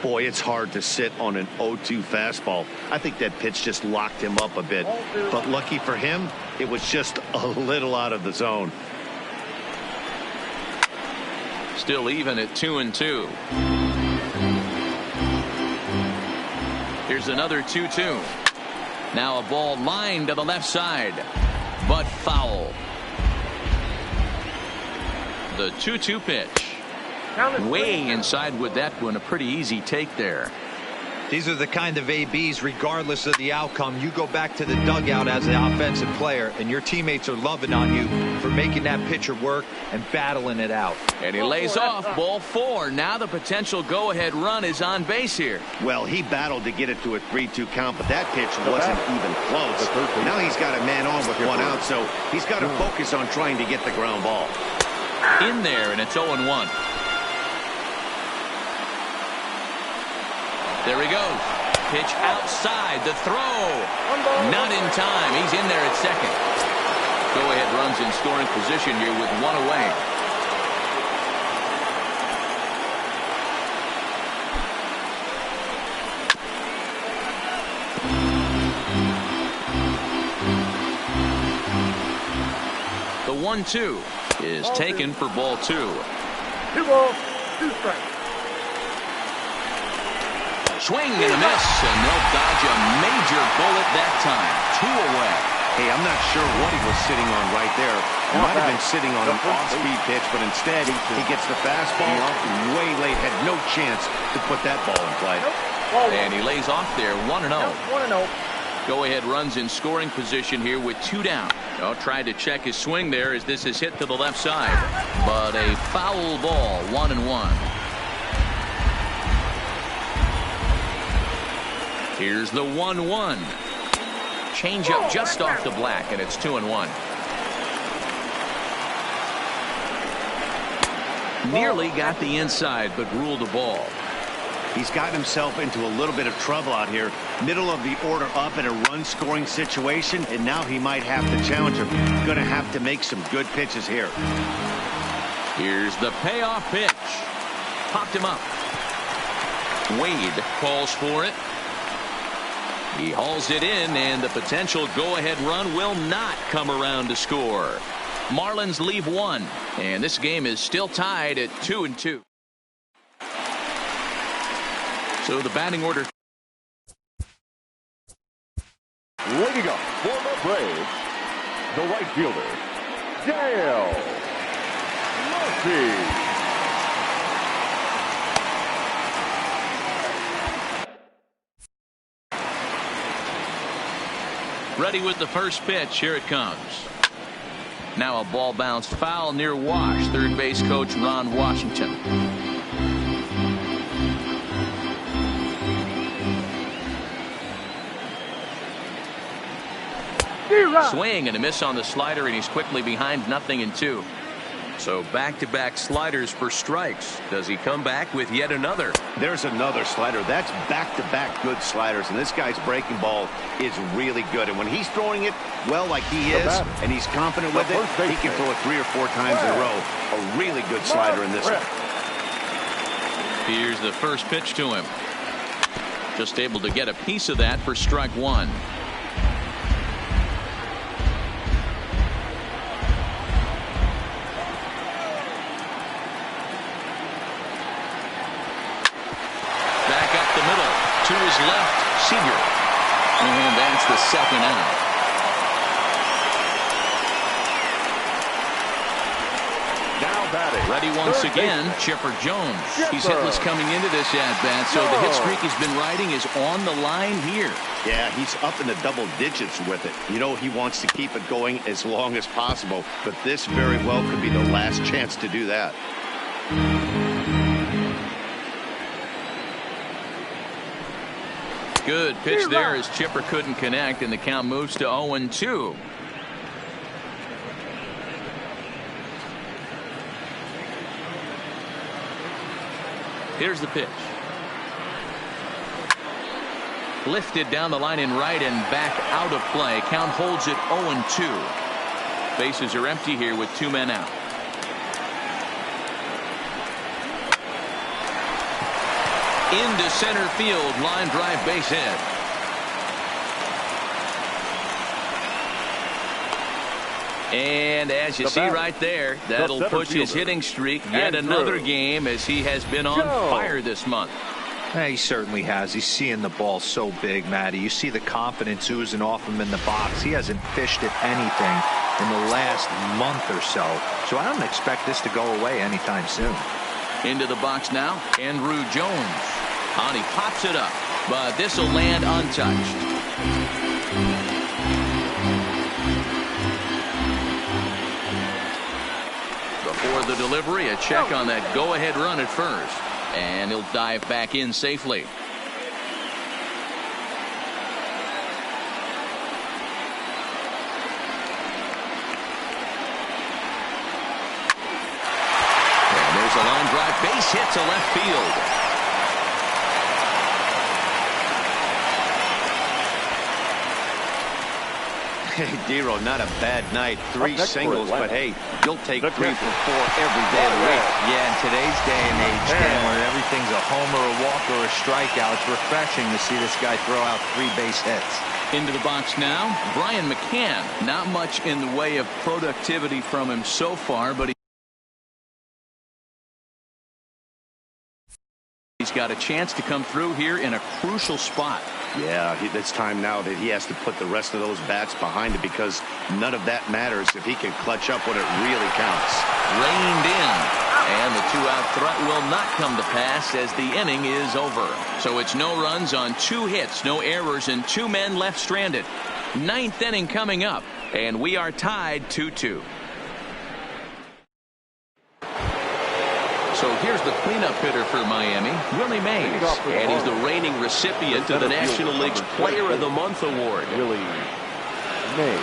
Boy, it's hard to sit on an 0-2 fastball. I think that pitch just locked him up a bit. But lucky for him, it was just a little out of the zone. Still even at 2-2. Here's another 2-2. Now a ball lined to the left side, but foul. The 2-2 pitch. Way inside with that one. A pretty easy take there. These are the kind of ABs, regardless of the outcome. You go back to the dugout as an offensive player, and your teammates are loving on you for making that pitcher work and battling it out. And he lays off ball 4. Now the potential go-ahead run is on base here. Well, he battled to get it to a 3-2 count, but that pitch wasn't even close. Now he's got a man on with 1 out, so he's got to focus on trying to get the ground ball. In there, and it's 0-1. There he goes. Pitch outside. The throw. Not in time. He's in there at second. Go-ahead runs in scoring position here with 1 away. The 1-2 is taken for ball 2. 2 balls, 2 strikes. Swing and a miss, and they'll dodge a major bullet that time. 2 away. Hey, I'm not sure what he was sitting on right there. He might have been sitting on an off-speed pitch, but instead he gets the fastball way late. Had no chance to put that ball in play. And he lays off there, 1-0. 1-0. Go-ahead runs in scoring position here with 2 down. Oh, tried to check his swing there as this is hit to the left side. But a foul ball, 1-1. Here's the 1-1. Changeup just off the black, and it's 2-1. Nearly got the inside, but ruled the ball. He's gotten himself into a little bit of trouble out here. Middle of the order up in a run-scoring situation, and now he might have to challenge him. Going to have to make some good pitches here. Here's the payoff pitch. Popped him up. Wade calls for it. He hauls it in, and the potential go-ahead run will not come around to score. Marlins leave 1, and this game is still tied at 2-2. So the batting order. Leading up for the Braves, the right fielder, Dale Murphy. Ready with the first pitch. Here it comes. Now a ball bounced foul near Wash. Third base coach Ron Washington. Swing and a miss on the slider, and he's quickly behind 0-2. So back-to-back sliders for strikes. Does he come back with yet another? There's another slider. That's back-to-back good sliders, and this guy's breaking ball is really good. And when he's throwing it well like he is, and he's confident with it, he can throw it 3 or 4 times in a row. A really good slider in this one. Here's the first pitch to him. Just able to get a piece of that for strike 1. To his left, Seager. And that's the second out. Now batting. Ready once again, Chipper Jones. He's hitless coming into this at-bat, so the hit streak he's been riding is on the line here. Yeah, he's up in the double digits with it. You know, he wants to keep it going as long as possible, but this very well could be the last chance to do that. Good pitch there as Chipper couldn't connect, and the count moves to 0-2. Here's the pitch. Lifted down the line in right and back out of play. Count holds it 0-2. Bases are empty here with 2 men out. Into center field, line drive, base hit. And as you see right there, that'll push his hitting streak yet another game, as he has been on fire this month. Yeah, he certainly has. He's seeing the ball so big, Matty. You see the confidence oozing off him in the box. He hasn't fished at anything in the last month or so. So I don't expect this to go away anytime soon. Into the box now, Andrew Jones. And he pops it up. but this will land untouched. Before the delivery, a check on that go-ahead run at first. And he'll dive back in safely. And there's a line drive base hit to left field. Hey, Dero, not a bad night. 3 singles, but hey, you'll take 3 for 4 every day of the week. Yeah, in today's day and age, Dan, where everything's a homer, a walk, or a strikeout, it's refreshing to see this guy throw out 3 base hits. Into the box now, Brian McCann. Not much in the way of productivity from him so far, but he's got a chance to come through here in a crucial spot. Yeah, it's time now that he has to put the rest of those bats behind it, because none of that matters if he can clutch up when it really counts. Reined in, and the 2-out threat will not come to pass as the inning is over. So it's no runs on 2 hits, no errors, and 2 men left stranded. 9th inning coming up, and we are tied 2-2. So here's the cleanup hitter for Miami, Willie Mays, and he's the reigning recipient of the National League's Player of the Month award. Willie Mays.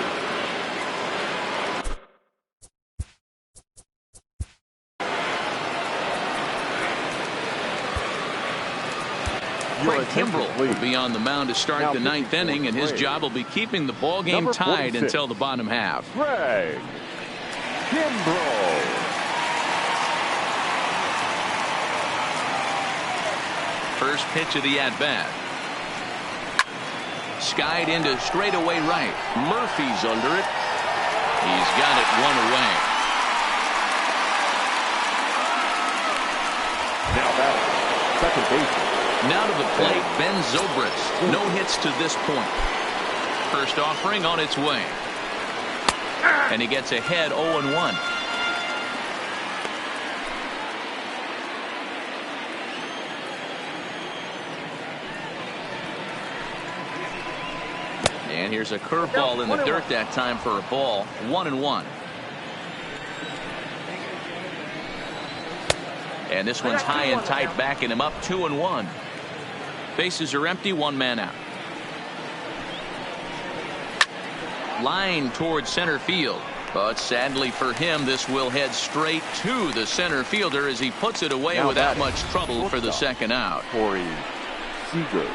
Craig Kimbrell will be on the mound to start the 9th inning, and his job will be keeping the ball game tied until the bottom half. Craig Kimbrell. First pitch of the at-bat. Skied into straightaway right. Murphy's under it. He's got it 1 away. Now batting, second baseman. Now to the plate, Ben Zobrist. No hits to this point. First offering on its way. And he gets ahead 0-1. And here's a curveball in the dirt that time for a ball. 1-1. And this one's high and tight, backing him up. 2-1. Bases are empty. 1 man out. Line towards center field. But sadly for him, this will head straight to the center fielder as he puts it away without much trouble for the 2nd out. Corey Seager.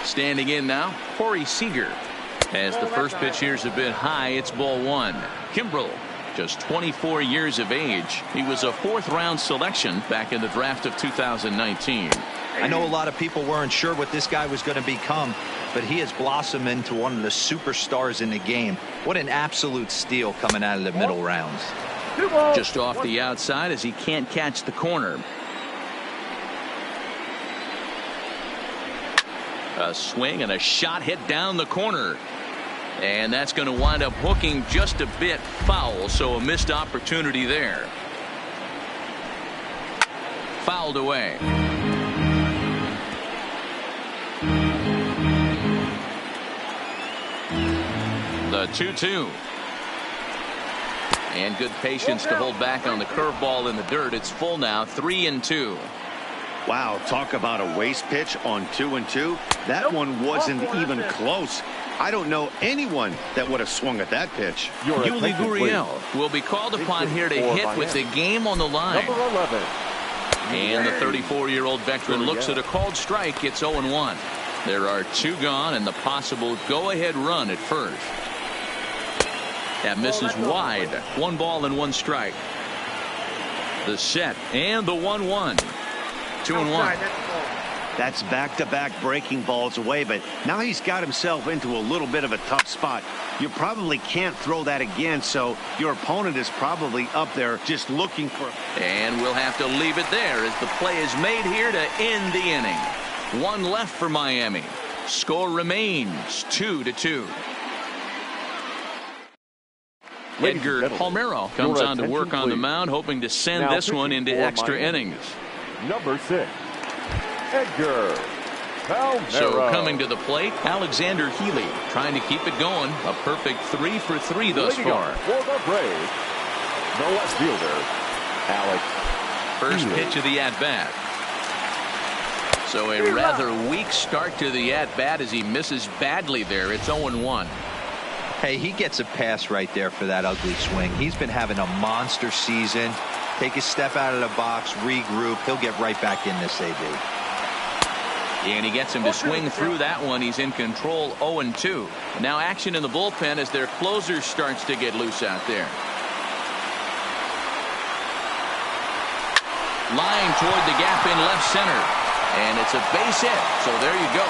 Standing in now, Corey Seager. As the first pitch here's a bit high, it's ball 1. Kimbrell, just 24 years of age. He was a 4th-round selection back in the draft of 2019. I know a lot of people weren't sure what this guy was going to become, but he has blossomed into one of the superstars in the game. What an absolute steal coming out of the middle rounds. Just off the outside as he can't catch the corner. A swing and a shot hit down the corner. And that's going to wind up hooking just a bit foul, so a missed opportunity there. Fouled away. The 2-2. And good patience to hold back on the curveball in the dirt. It's full now, 3-2. Wow, talk about a waste pitch on 2-2. That one wasn't even close. I don't know anyone that would have swung at that pitch. Yuli Gurriel will be called upon here to hit with the game on the line. Number 11. And the 34-year-old veteran looks at a called strike. It's 0-1. There are 2 gone and the possible go-ahead run at first. That misses wide. 1 ball and 1 strike. The set and the 1-1. 2-1. That's back-to-back breaking balls away, but now he's got himself into a little bit of a tough spot. You probably can't throw that again, so your opponent is probably up there just looking for. And we'll have to leave it there as the play is made here to end the inning. 1 left for Miami. Score remains 2-2. Edgar Palmero comes on to work on the mound, hoping to send this one into extra innings. Number 6, Edgar Palmero. So coming to the plate, Alexander Healy trying to keep it going. A perfect 3 for 3 thus far. For the Braves, the left fielder, Alex. First pitch of the at-bat. So a rather weak start to the at-bat as he misses badly there. It's 0-1. Hey, he gets a pass right there for that ugly swing. He's been having a monster season. Take a step out of the box, regroup. He'll get right back in this AB. And he gets him to swing through that one. He's in control, 0-2. Now action in the bullpen as their closer starts to get loose out there. Line toward the gap in left center. And it's a base hit. So there you go.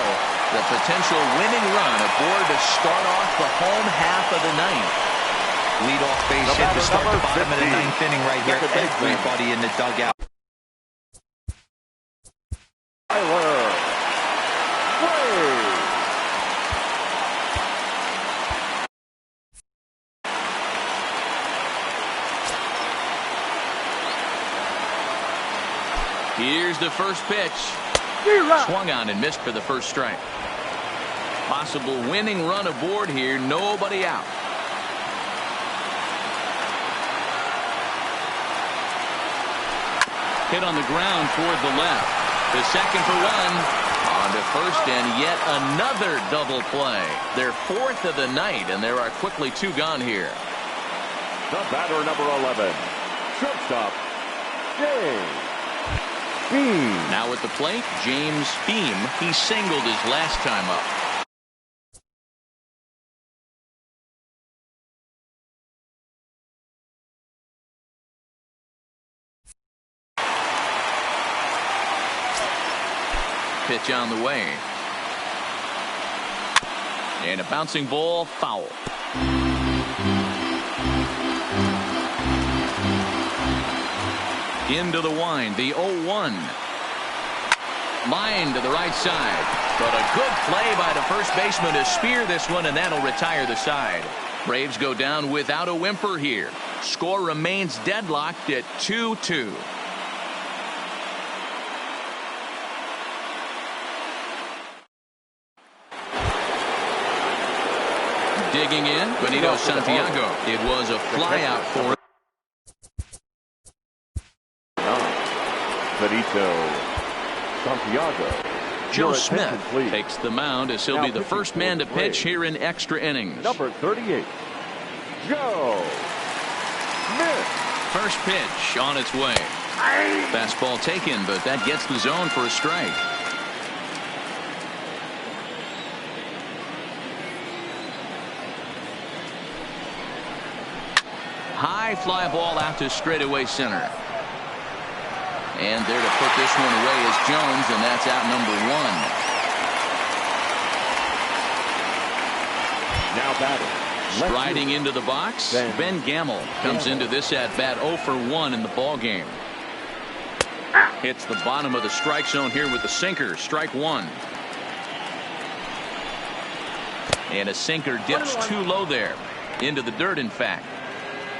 The potential winning run aboard to start off the home half of the ninth. Leadoff base hit to start the bottom of the ninth inning right here. Everybody in the dugout. Tyler Wade. Here's the first pitch. Swung on and missed for the first strike. Possible winning run aboard here. Nobody out. Hit on the ground toward the left. The second for one. On to first, and yet another double play. Their fourth of the night, and there are quickly 2 gone here. The batter, number 11, shortstop, James Beam. Now at the plate, James Beam. He singled his last time up. Pitch on the way. And a bouncing ball, foul. Into the wind, the 0-1. Line to the right side. But a good play by the first baseman to spear this one, and that'll retire the side. Braves go down without a whimper here. Score remains deadlocked at 2-2. Digging in, Benito Santiago. It was a flyout for him. Benito Santiago. Joe Smith takes the mound as he'll be the first man to pitch here in extra innings. Number 38, Joe Smith. First pitch on its way. Fastball taken, but that gets the zone for a strike. High fly ball out to straightaway center. And there to put this one away is Jones, and that's out number 1. Now batting. Striding into the box, Ben Gamble comes into this at bat 0 for 1 in the ball game. Hits the bottom of the strike zone here with the sinker. Strike 1. And a sinker dips too low there. Into the dirt, in fact.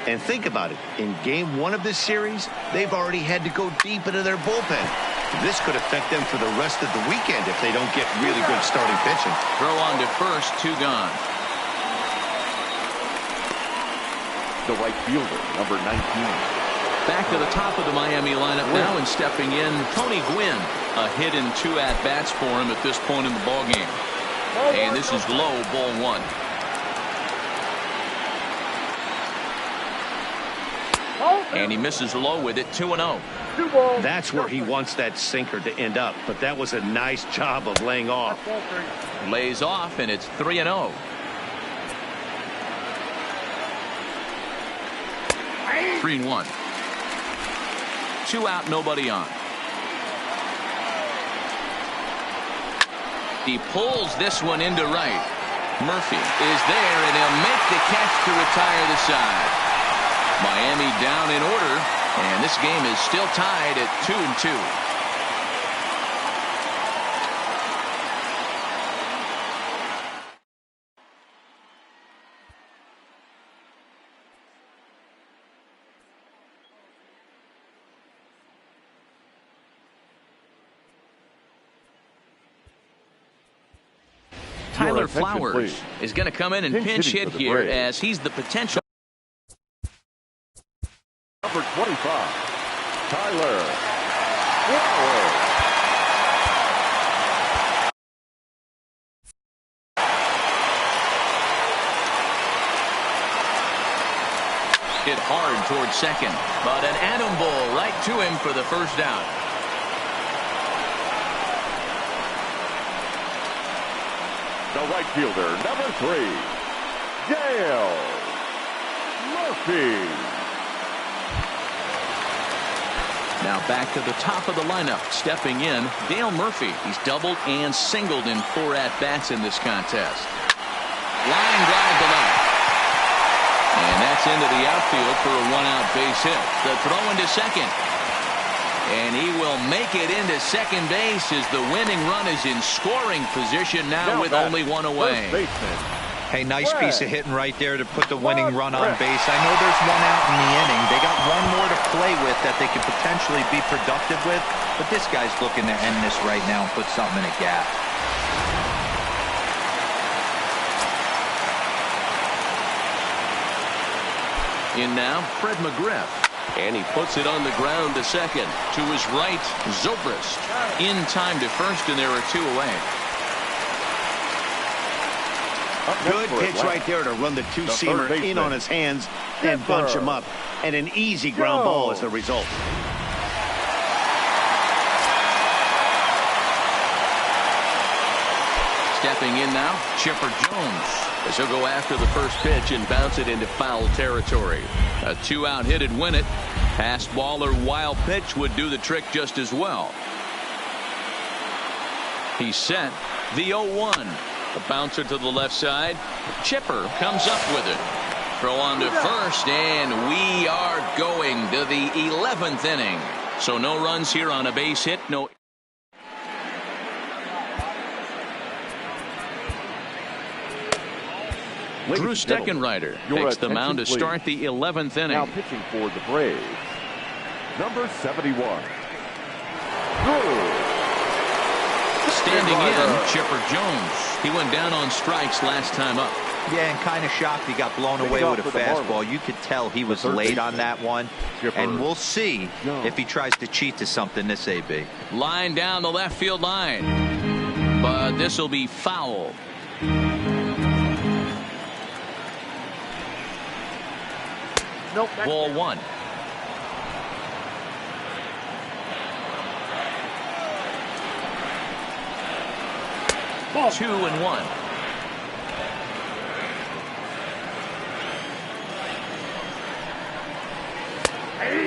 And think about it. In game 1 of this series, they've already had to go deep into their bullpen. This could affect them for the rest of the weekend if they don't get really good starting pitching. Throw on to first, 2 gone. The right fielder, number 19. Back to the top of the Miami lineup now, and stepping in, Tony Gwynn. A hit in 2 at-bats for him at this point in the ballgame. And this is low, ball 1. And he misses low with it, 2-0. That's where he wants that sinker to end up, but that was a nice job of laying off. Lays off, and it's 3-0. Three and 1. 2 out, nobody on. He pulls this one into right. Murphy is there, and he'll make the catch to retire the side. Miami down in order, and this game is still tied at 2-2. Tyler attention, Flowers please. is going to come in and Pinch pinch hitting hit for the here Braves. as he's the potential. Number 25, Tyler Flowers. Hit hard towards second, but an atom ball right to him for the first down. The right fielder, number 3, Dale Murphy. Now back to the top of the lineup. Stepping in, Dale Murphy. He's doubled and singled in 4 at-bats in this contest. Line drive to left. And that's into the outfield for a 1-out base hit. The throw into second. And he will make it into second base as the winning run is in scoring position now with only 1 away. Hey, nice piece of hitting right there to put the winning run on base. I know there's 1 out in the inning. They got 1 more to play with that they could potentially be productive with. But this guy's looking to end this right now and put something in a gap. In now, Fred McGriff. And he puts it on the ground to second. To his right, Zobrist. In time to first, and there are 2 away. Good pitch right there to run the two-seamer in on his hands and bunch him up. And an easy ground ball as the result. Stepping in now, Chipper Jones. As he'll go after the first pitch and bounce it into foul territory. A 2-out hit'd win it. Pass ball or wild pitch would do the trick just as well. He's set. The 0-1. The bouncer to the left side. Chipper comes up with it. Throw on to first, and we are going to the 11th inning. So no runs here on a base hit. No. Drew Steckenrider takes the mound to start the 11th inning. Now pitching for the Braves, number 71, Standing in, Chipper Jones. He went down on strikes last time up. Yeah, and kind of shocked he got blown away with a fastball. You could tell he was late on that one. And we'll see if he tries to cheat to something this AB. Line down the left field line. But this will be foul. Nope. Ball 1. Ball. 2-1.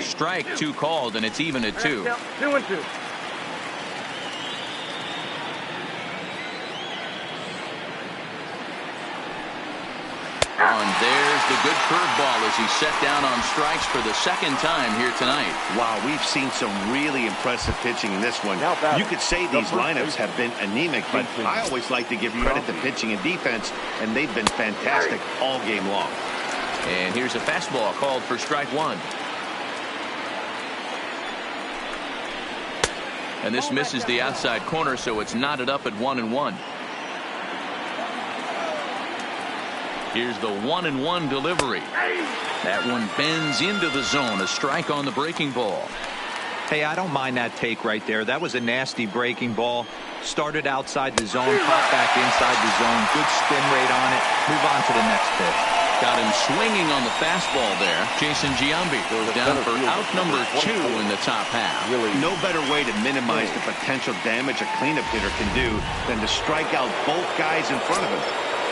Strike 2 called, and it's even at 2. 2-2. And there's the good curveball as he's set down on strikes for the 2nd time here tonight. Wow, we've seen some really impressive pitching in this one. You could say these lineups have been anemic, but I always like to give credit to pitching and defense, and they've been fantastic all game long. And here's a fastball called for strike 1. And this misses the outside corner, so it's knotted up at 1-1. Here's the 1-1 delivery. That one bends into the zone. A strike on the breaking ball. Hey, I don't mind that take right there. That was a nasty breaking ball. Started outside the zone, popped back inside the zone. Good spin rate on it. Move on to the next pitch. Got him swinging on the fastball there. Jason Giambi down for out number 2 in the top half. No better way to minimize the potential damage a cleanup hitter can do than to strike out both guys in front of him.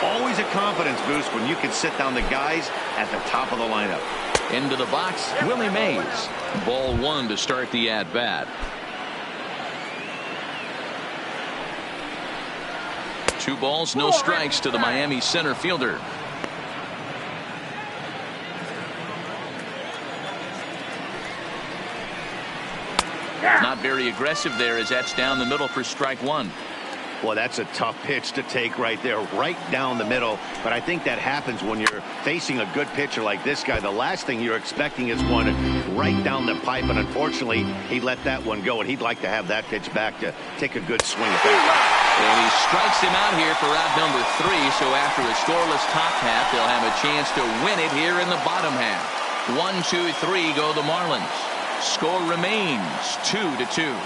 Always a confidence boost when you can sit down the guys at the top of the lineup. Into the box, Willie Mays. Ball 1 to start the at-bat. 2 balls, no strikes to the Miami center fielder. Not very aggressive there as that's down the middle for strike 1. Well, that's a tough pitch to take right there, right down the middle. But I think that happens when you're facing a good pitcher like this guy. The last thing you're expecting is one right down the pipe. And unfortunately, he let that one go. And he'd like to have that pitch back to take a good swing at that. And he strikes him out here for out number 3. So after a scoreless top half, they'll have a chance to win it here in the bottom half. 1, 2, 3 go the Marlins. Score remains 2-2.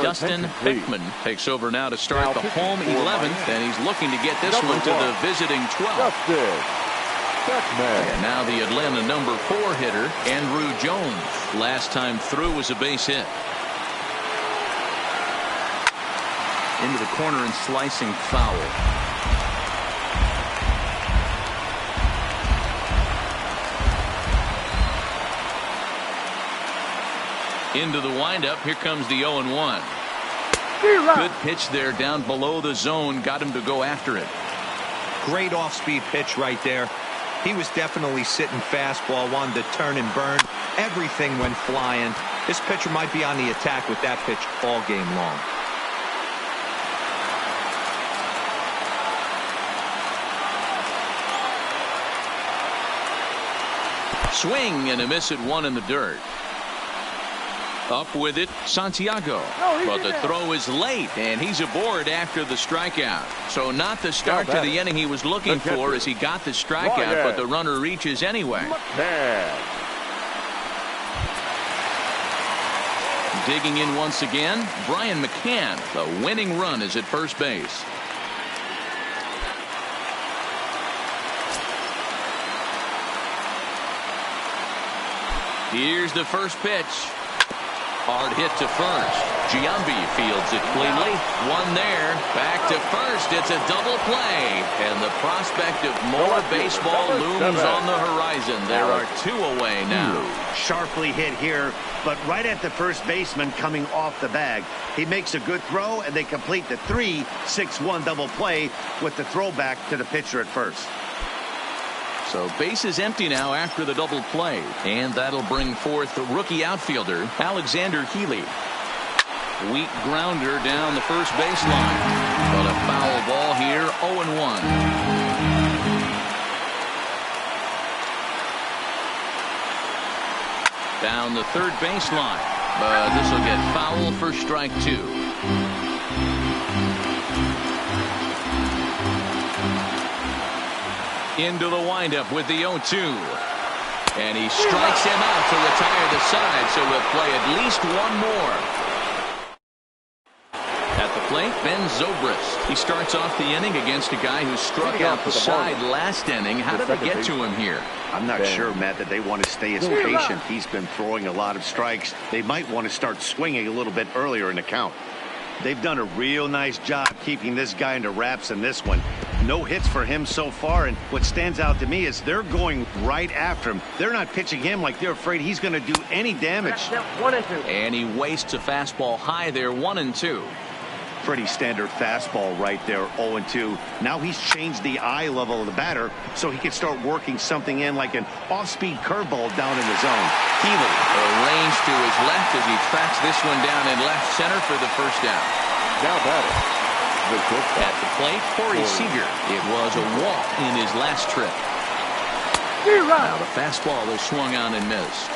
Dustin Hickman takes over now to start the home 11th, and he's looking to get this one to the visiting 12th. And now the Atlanta number 4 hitter, Andrew Jones. Last time through was a base hit. Into the corner and slicing foul. Into the windup. Here comes the 0-1. Good pitch there down below the zone. Got him to go after it. Great off-speed pitch right there. He was definitely sitting fastball, wanted to turn and burn. Everything went flying. This pitcher might be on the attack with that pitch all game long. Swing and a miss at 1 in the dirt. Up with it, Santiago. But the throw is late, and he's aboard after the strikeout. So not the start to the inning he was looking for as he got the strikeout, but the runner reaches anyway. Digging in once again, Brian McCann. The winning run is at first base. Here's the first pitch. Hard hit to first. Giambi fields it cleanly. One there. Back to first. It's a double play. And the prospect of more baseball looms on the horizon. There are 2 away now. Sharply hit here, but right at the first baseman coming off the bag. He makes a good throw, and they complete the 3-6-1 double play with the throwback to the pitcher at first. So base is empty now after the double play, and that'll bring forth the rookie outfielder Alexander Healy. Weak grounder down the first baseline, but a foul ball here. 0-1. Down the third baseline, but this will get foul for strike 2. Into the windup with the 0-2. And he strikes him out to retire the side, so we'll play at least one more. At the plate, Ben Zobrist. He starts off the inning against a guy who struck out the side last inning. How did they get to him here? I'm not sure, Matt, that they want to stay as patient. He's been throwing a lot of strikes. They might want to start swinging a little bit earlier in the count. They've done a real nice job keeping this guy into wraps in this one. No hits for him so far, and what stands out to me is they're going right after him. They're not pitching him like they're afraid he's going to do any damage. 1 and 2. And he wastes a fastball high there. 1-2. Pretty standard fastball right there. 0-2. Now he's changed the eye level of the batter so he can start working something in like an off-speed curveball down in the zone. Healy arranged to his left as he tracks this one down in left center for the first out. Now batting. At the plate, Corey Seager. It was a walk in his last trip. Now the fastball is swung on and missed.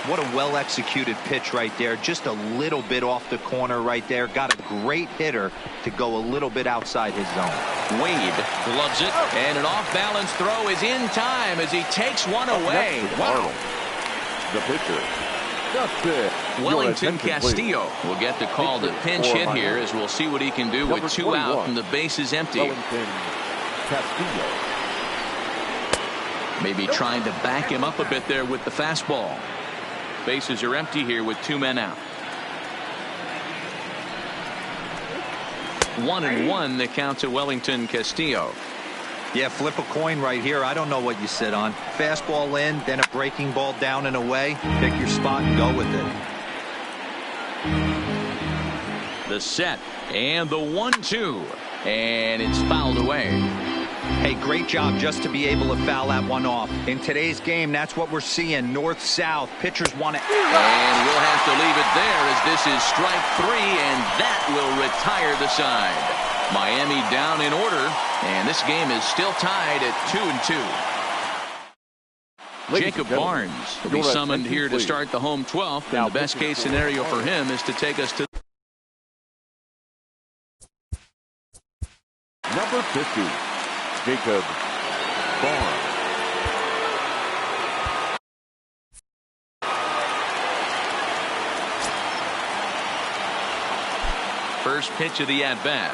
What a well-executed pitch right there. Just a little bit off the corner right there. Got a great hitter to go a little bit outside his zone. Wade gloves it, and an off-balance throw is in time as he takes one away. Wow. The pitcher. Wellington Castillo will get the call to pinch hit here as we'll see what he can do with 2 out and the base is empty. Maybe trying to back him up a bit there with the fastball. Bases are empty here with 2 men out. 1-1 the count to Wellington Castillo. Yeah, flip a coin right here. I don't know what you sit on. Fastball in, then a breaking ball down and away. Pick your spot and go with it. The set and the 1-2, and it's fouled away. Hey, great job just to be able to foul that one off. In today's game, that's what we're seeing. North-south. Pitchers want to... And we'll have to leave it there as this is strike 3, and that will retire the side. Miami down in order, and this game is still tied at 2-2. Jacob Barnes will be summoned here to start the home 12th, and the best case scenario for him is to take us to number 50, Jacob Barnes. first pitch of the at-bat.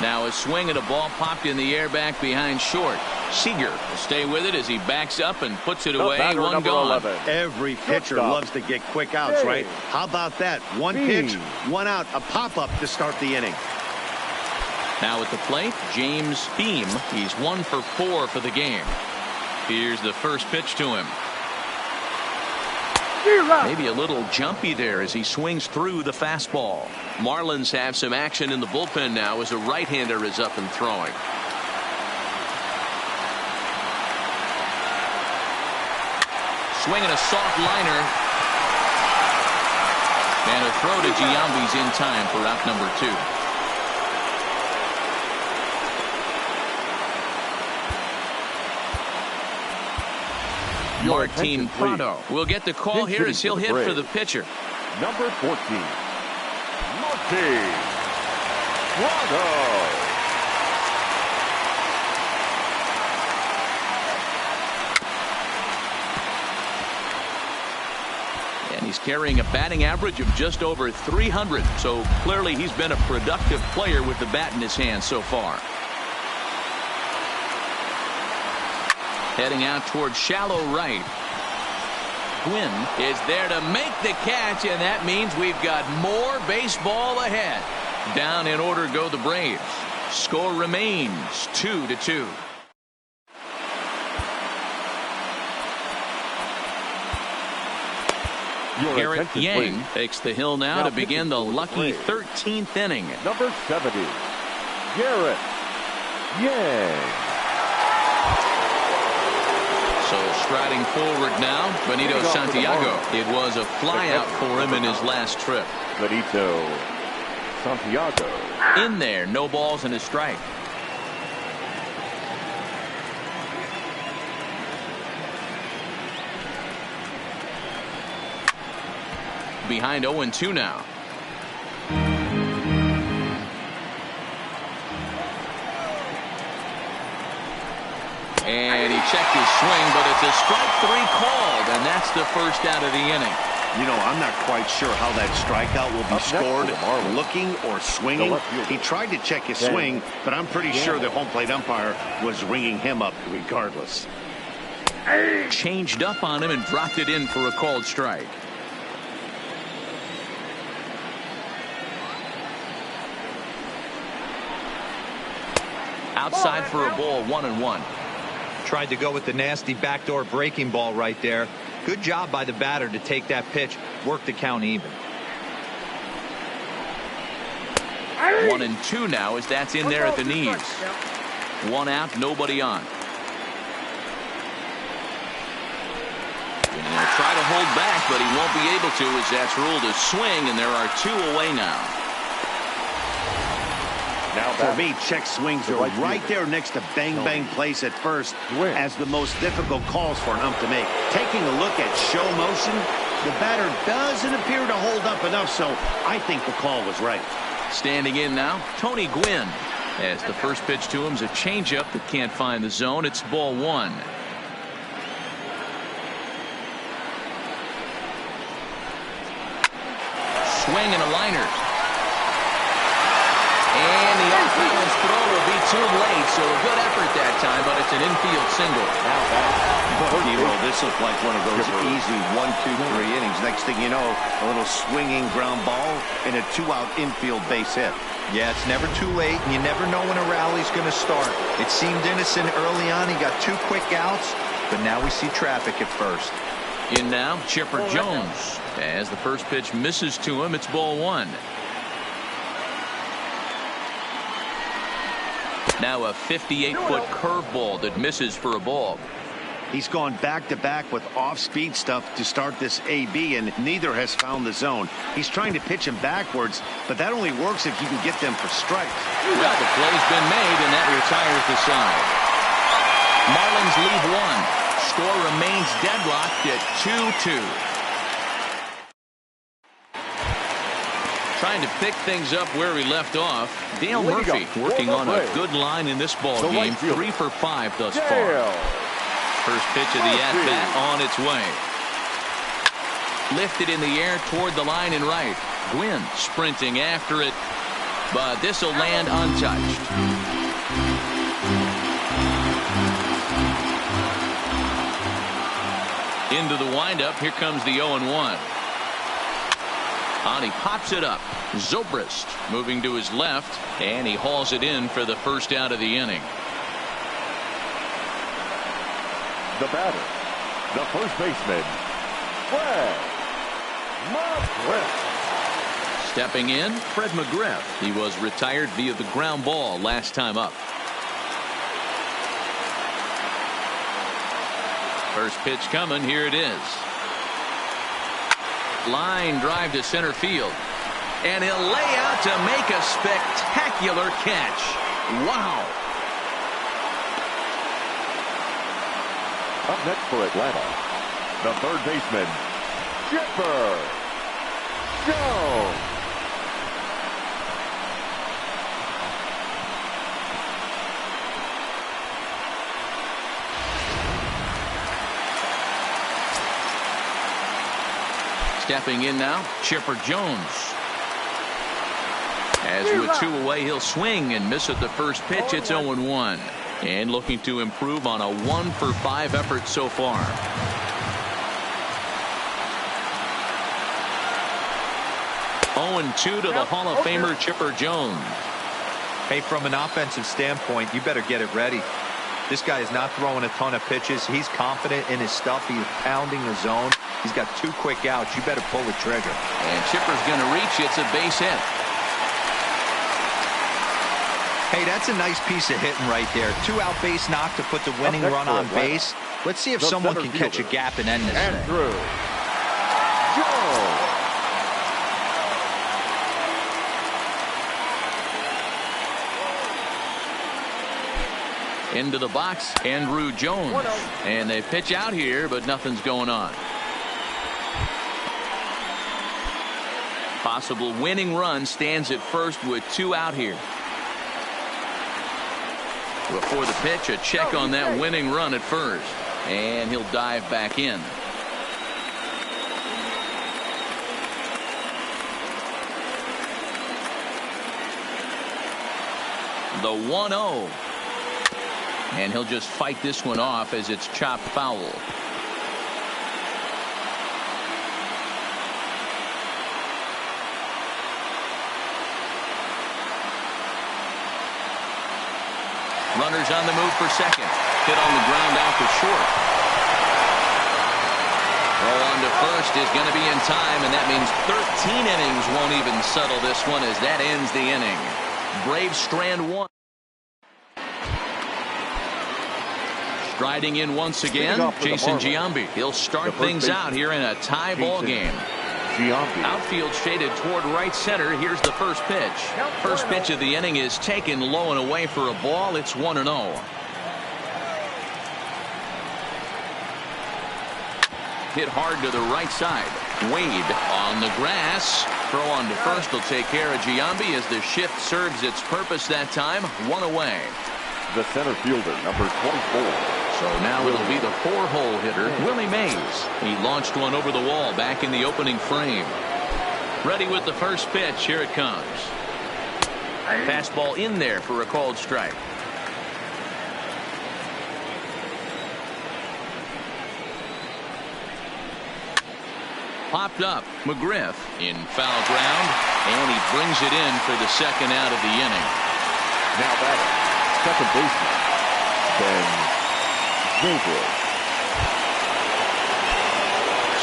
Now a swing and a ball popped in the air back behind short. Seager will stay with it as he backs up and puts it away. One gone. 11. Every pitcher loves to get quick outs, right? How about that? One pitch, one out, a pop-up to start the inning. Now at the plate, James Beam. He's 1 for 4 for the game. Here's the first pitch to him. Maybe a little jumpy there as he swings through the fastball. Marlins have some action in the bullpen now as a right-hander is up and throwing. Swinging a soft liner. And a throw to Giambi's in time for out number 2. Martin Prado will get the call here as he'll hit for the pitcher. Number 14, Martin Prado. And he's carrying a batting average of just over 300. So clearly he's been a productive player with the bat in his hand so far. Heading out towards shallow right. Gwynn is there to make the catch, and that means we've got more baseball ahead. Down in order go the Braves. Score remains 2-2. Garrett Yang takes the hill now to begin the lucky 13th inning. Number 70, Garrett Yang. So striding forward now, Benito Santiago. It was a flyout for him in his last trip. Benito Santiago. In there, no balls and a strike. Behind 0-2 now. And he checked his swing, but it's a strike 3 called, and that's the first out of the inning. You know, I'm not quite sure how that strikeout will be scored, looking or swinging. He tried to check his swing, but I'm pretty sure the home plate umpire was ringing him up regardless. Changed up on him and dropped it in for a called strike. Outside for a ball, 1-1. Tried to go with the nasty backdoor breaking ball right there. Good job by the batter to take that pitch, work the count even. 1-2 now as that's in there at the knees. 1 out, nobody on. And he'll try to hold back, but he won't be able to as that's ruled a swing, and there are 2 away now. For me, check swings are right there next to bang place at first as the most difficult calls for an ump to make. Taking a look at show motion, the batter doesn't appear to hold up enough, so I think the call was right. Standing in now, Tony Gwynn. As the first pitch to him is a changeup that can't find the zone. It's ball 1. Swing and a liner. And the off-balance throw will be too late, so a good effort that time, but it's an infield single. This looked like one of those easy 1-2-3 innings. Next thing you know, a little swinging ground ball and a 2-out infield base hit. Yeah, it's never too late, and you never know when a rally's going to start. It seemed innocent early on. He got 2 quick outs, but now we see traffic at first. In now, Chipper Jones. As the first pitch misses to him, it's ball 1. Now a 58-foot curveball that misses for a ball. He's gone back-to-back with off-speed stuff to start this AB, and neither has found the zone. He's trying to pitch him backwards, but that only works if you can get them for strikes. Well, the play's been made, and that retires the side. Marlins leave one. Score remains deadlocked at 2-2. Trying to pick things up where we left off. Dale Murphy working on a good line in this ball game. 3 for 5 thus far. First pitch of the at-bat on its way. Lifted in the air toward the line and right. Gwynn sprinting after it, but this will land untouched. Into the windup. Here comes the 0-1. He pops it up. Zobrist moving to his left, and he hauls it in for the first out of the inning. The batter, the first baseman, Fred McGriff. Stepping in, Fred McGriff. He was retired via the ground ball last time up. First pitch coming. Here it is. Line drive to center field. And he'll lay out to make a spectacular catch. Wow. Up next for Atlanta, the third baseman, Chipper Jones. Stepping in now, Chipper Jones. As with 2 away, he'll swing and miss at the first pitch. It's 0-1. And looking to improve on a 1 for 5 effort so far. (0-2) to the Hall of Famer Chipper Jones. Hey, from an offensive standpoint, you better get it ready. This guy is not throwing a ton of pitches. He's confident in his stuff. He's pounding the zone. He's got 2 quick outs. You better pull the trigger. And Chipper's going to reach. It's a base hit. Hey, that's a nice piece of hitting right there. 2-out base knock to put the winning run on base. Let's see if someone can catch a gap and end this thing. Jones. Into the box, Andrew Jones. And they pitch out here, but nothing's going on. Possible winning run stands at first with 2 out here. Before the pitch, a check on that winning run at first. And he'll dive back in. The 1-0. And he'll just fight this one off as it's chopped foul. Runners on the move for second. Hit on the ground out to short. Roll on to first is going to be in time, and that means 13 innings won't even settle this one as that ends the inning. Braves strand 1. Striding in once again, Jason Giambi. He'll start things out here in a tie ball game. Outfield shaded toward right center. Here's the first pitch. First pitch of the inning is taken low and away for a ball. It's 1-0. Hit hard to the right side. Wade on the grass. Throw on to first will take care of Giambi as the shift serves its purpose that time. 1 away. The center fielder, number 24. So now it'll be the 4-hole hitter, Willie Mays. He launched one over the wall back in the opening frame. Ready with the first pitch. Here it comes. Fastball in there for a called strike. Popped up. McGriff in foul ground, and he brings it in for the second out of the inning. Now batting, second baseman, Ben Zobrist.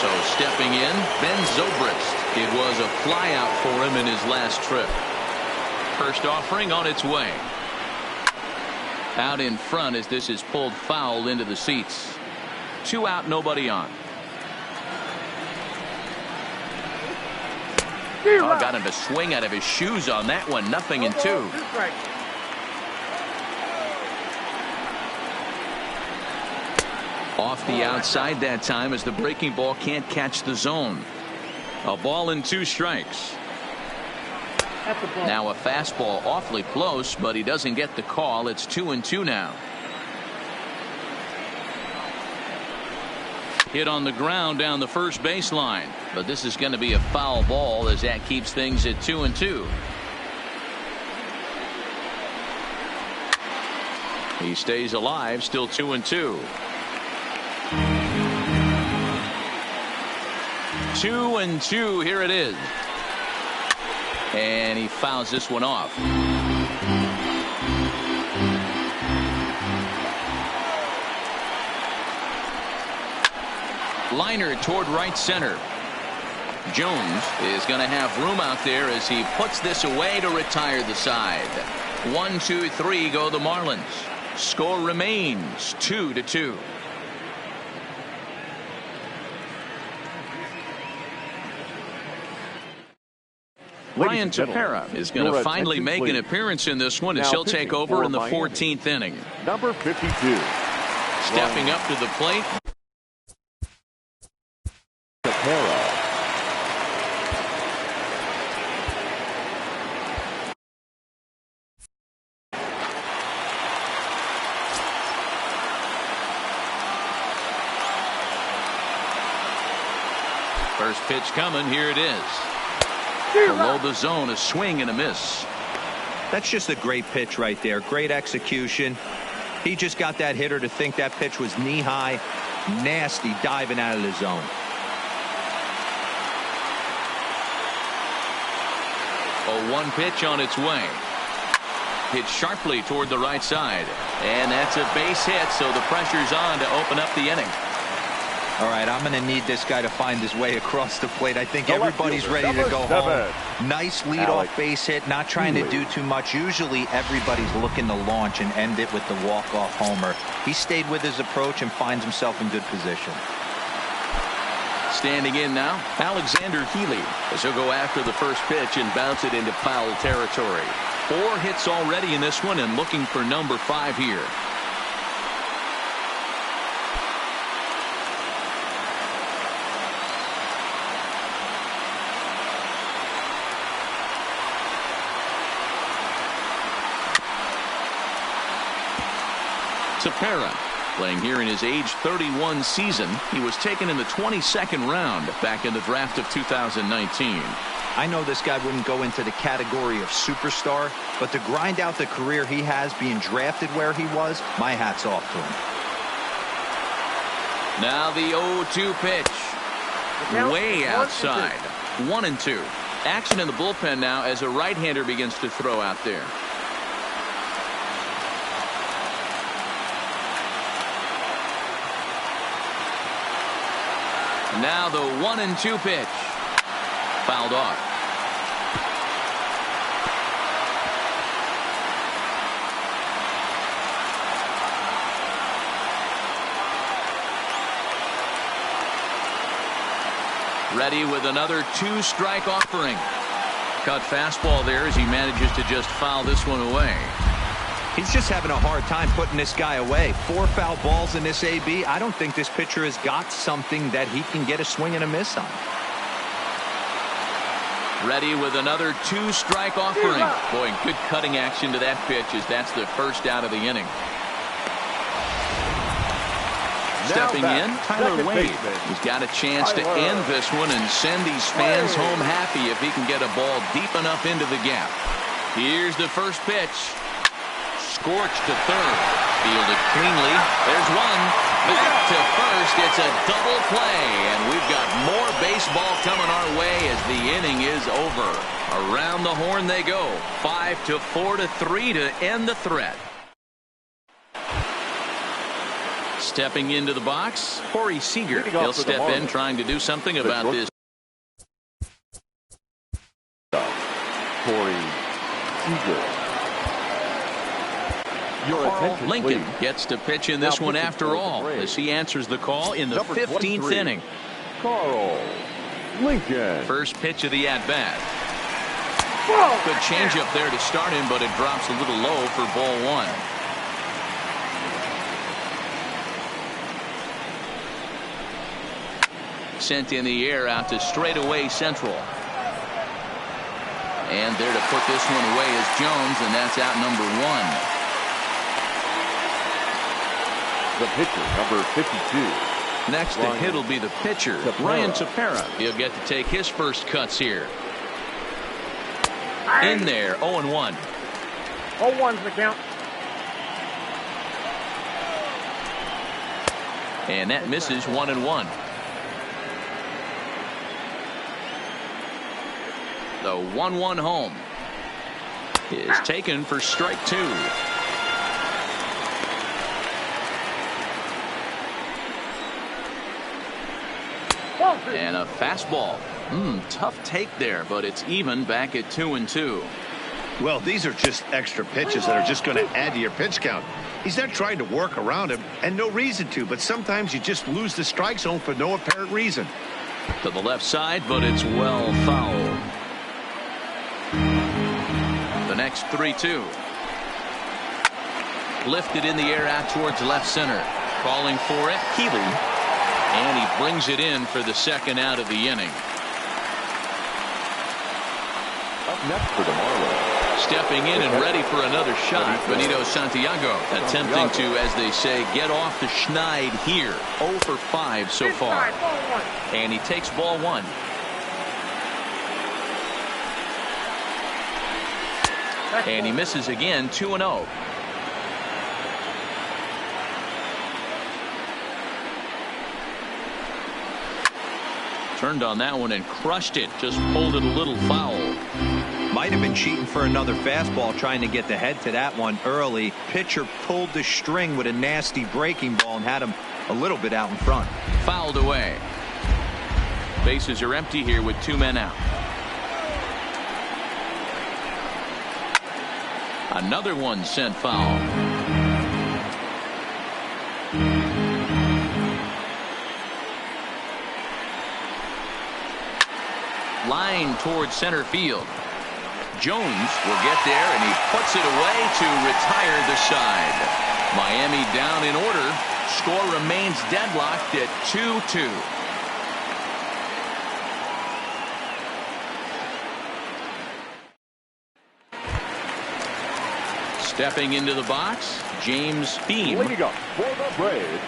So stepping in, Ben Zobrist. It was a flyout for him in his last trip. First offering on its way. Out in front as this is pulled foul into the seats. 2 out, nobody on. Oh, got him to swing out of his shoes on that one. 0-2. Off the outside that time as the breaking ball can't catch the zone. A ball and 2 strikes. Now a fastball awfully close, but he doesn't get the call. It's 2-2 now. Hit on the ground down the first baseline, but this is going to be a foul ball as that keeps things at 2-2. He stays alive, still 2-2. 2-2, here it is. And he fouls this one off. Liner toward right center. Jones is going to have room out there as he puts this away to retire the side. 1, 2, 3 go the Marlins. Score remains 2-2. Ryan Tepera is going to finally make an appearance in this one as he'll take over in the 14th inning. Number 52. Stepping up to the plate. Tepera. First pitch coming. Here it is. Below the zone, a swing and a miss. That's just a great pitch right there. Great execution. He just got that hitter to think that pitch was knee high. Nasty diving out of the zone. A 1 pitch on its way. Hit sharply toward the right side. And that's a base hit, so the pressure's on to open up the inning. All right, I'm going to need this guy to find his way across the plate. I think everybody's ready to go home. Nice leadoff base hit, not trying to do too much. Usually everybody's looking to launch and end it with the walk-off homer. He stayed with his approach and finds himself in good position. Standing in now, Alexander Healy, as he'll go after the first pitch and bounce it into foul territory. 4 hits already in this one and looking for number 5 here. Tepera, playing here in his age 31 season. He was taken in the 22nd round back in the draft of 2019. I know this guy wouldn't go into the category of superstar, but to grind out the career he has being drafted where he was, my hat's off to him. Now the 0-2 pitch. Way outside. 1-2. Action in the bullpen now as a right-hander begins to throw out there. Now the 1-2 pitch. Fouled off. Ready with another 2-strike offering. Cut fastball there as he manages to just foul this one away. He's just having a hard time putting this guy away. 4 foul balls in this AB. I don't think this pitcher has got something that he can get a swing and a miss on. Ready with another 2-strike offering. Boy, good cutting action to that pitch as that's the first out of the inning. Stepping in, Tyler Wade. He's got a chance to end this one and send these fans home happy if he can get a ball deep enough into the gap. Here's the first pitch. Scorched to third. Fielded cleanly. There's one. Back to first. It's a double play. And we've got more baseball coming our way as the inning is over. Around the horn they go. 5-4-3 to end the threat. Stepping into the box, Corey Seager. He'll step in trying to do something about this. Corey Seager. Carl Lincoln gets to pitch in this one after all as he answers the call in the 15th inning. Carl Lincoln. First pitch of the at-bat. Good changeup there to start him, but it drops a little low for ball 1. Sent in the air out to straightaway central. And there to put this one away is Jones, and that's out number 1. The pitcher, number 52. Next to hit will be the pitcher, Ryan Tepera. He'll get to take his first cuts here. In there, 0-1. 0-1's the count. And that misses 1-1. The 1-1 home is taken for strike 2. And a fastball. Tough take there, but it's even back at 2-2. Well, these are just extra pitches that are just going to add to your pitch count. He's not trying to work around him, and no reason to, but sometimes you just lose the strike zone for no apparent reason. To the left side, but it's well fouled. The next 3-2. Lifted in the air out towards left center. Calling for it, Healy. And he brings it in for the second out of the inning. Up next for the Marlins. Stepping in and ready for another shot, Benito Santiago. Attempting to, as they say, get off the schneid here. 0 for 5 so far. And he takes ball 1. And he misses again, 2-0. Turned on that one and crushed it. Just pulled it a little foul. Might have been cheating for another fastball, trying to get the head to that one early. Pitcher pulled the string with a nasty breaking ball and had him a little bit out in front. Fouled away. Bases are empty here with 2 men out. Another one sent foul. Line towards center field. Jones will get there, and he puts it away to retire the side. Miami down in order. Score remains deadlocked at 2-2. Stepping into the box, James Beam. Leading up for the Braves,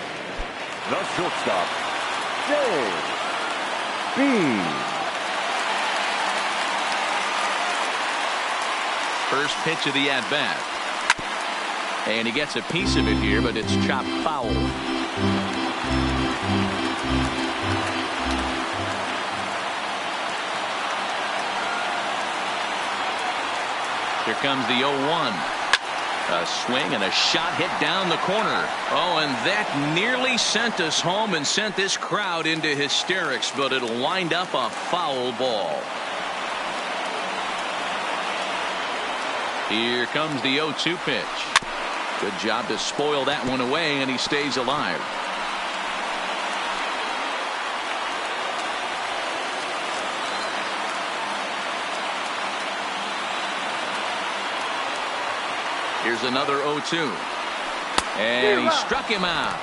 the shortstop, James Beam. First pitch of the at-bat. And he gets a piece of it here, but it's chopped foul. Here comes the 0-1. A swing and a shot hit down the corner. Oh, and that nearly sent us home and sent this crowd into hysterics, but it'll wind up a foul ball. Here comes the 0-2 pitch. Good job to spoil that one away, and he stays alive. Here's another 0-2. And he struck him out.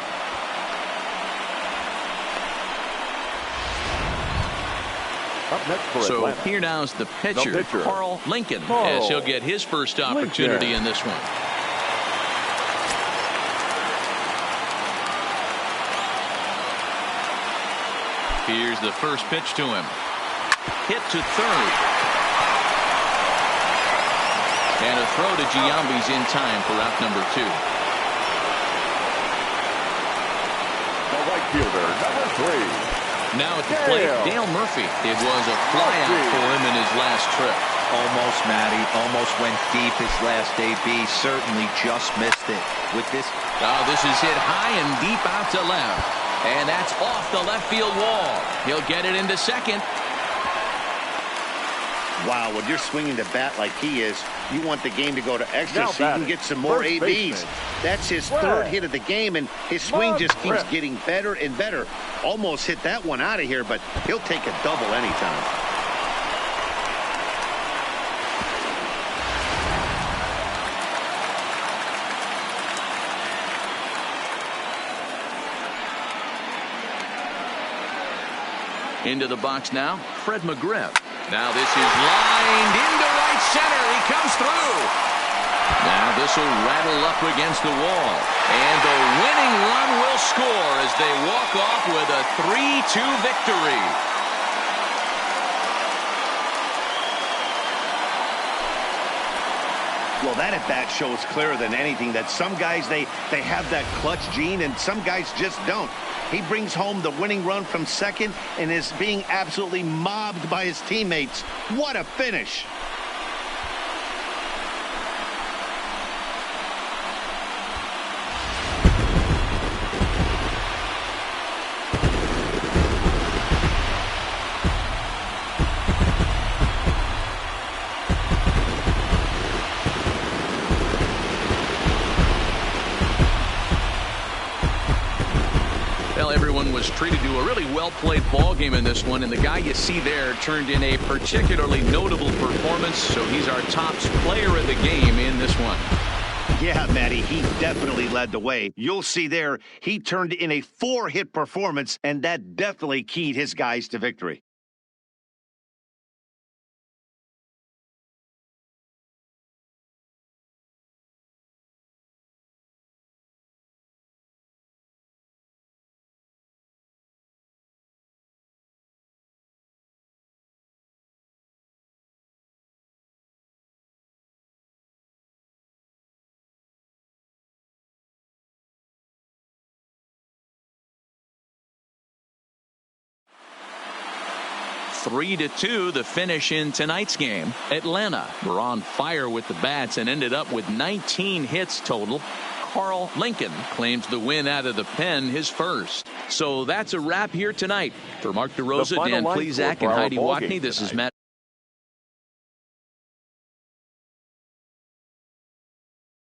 Up next for So Atlanta. here now's the pitcher, Carl Lincoln, as he'll get his first opportunity in this one. Here's the first pitch to him. Hit to third. And a throw to Giambi's in time for out number 2. The right fielder, number 3. Now at the plate, Dale Murphy. It was a flyout for him in his last trip. Almost, Matty. Almost went deep his last AB. Certainly just missed it. With this. Oh, this is hit high and deep out to left. And that's off the left field wall. He'll get it into second. Wow, when you're swinging the bat like he is, you want the game to go to extra Now so you can get some more first ABs. baseman. That's his third hit of the game, and his swing just keeps getting better and better. Almost hit that one out of here, but he'll take a double anytime. Into the box now, Fred McGriff. Now this is lined into right center. He comes through. Now this will rattle up against the wall. And the winning run will score as they walk off with a 3-2 victory. Well, that at bat shows clearer than anything that some guys, they have that clutch gene and some guys just don't. He brings home the winning run from second and is being absolutely mobbed by his teammates. What a finish. Everyone was treated to a really well-played ball game in this one, and the guy you see there turned in a particularly notable performance, so he's our top player of the game in this one. Yeah, Matty, he definitely led the way. You'll see there, he turned in a 4-hit performance, and that definitely keyed his guys to victory. Three to 2 the finish in tonight's game. Atlanta were on fire with the bats and ended up with 19 hits total. Carl Lincoln claims the win out of the pen, his first. So that's a wrap here tonight. For Mark DeRosa, Dan Plezak, and Heidi Watney, this is Matt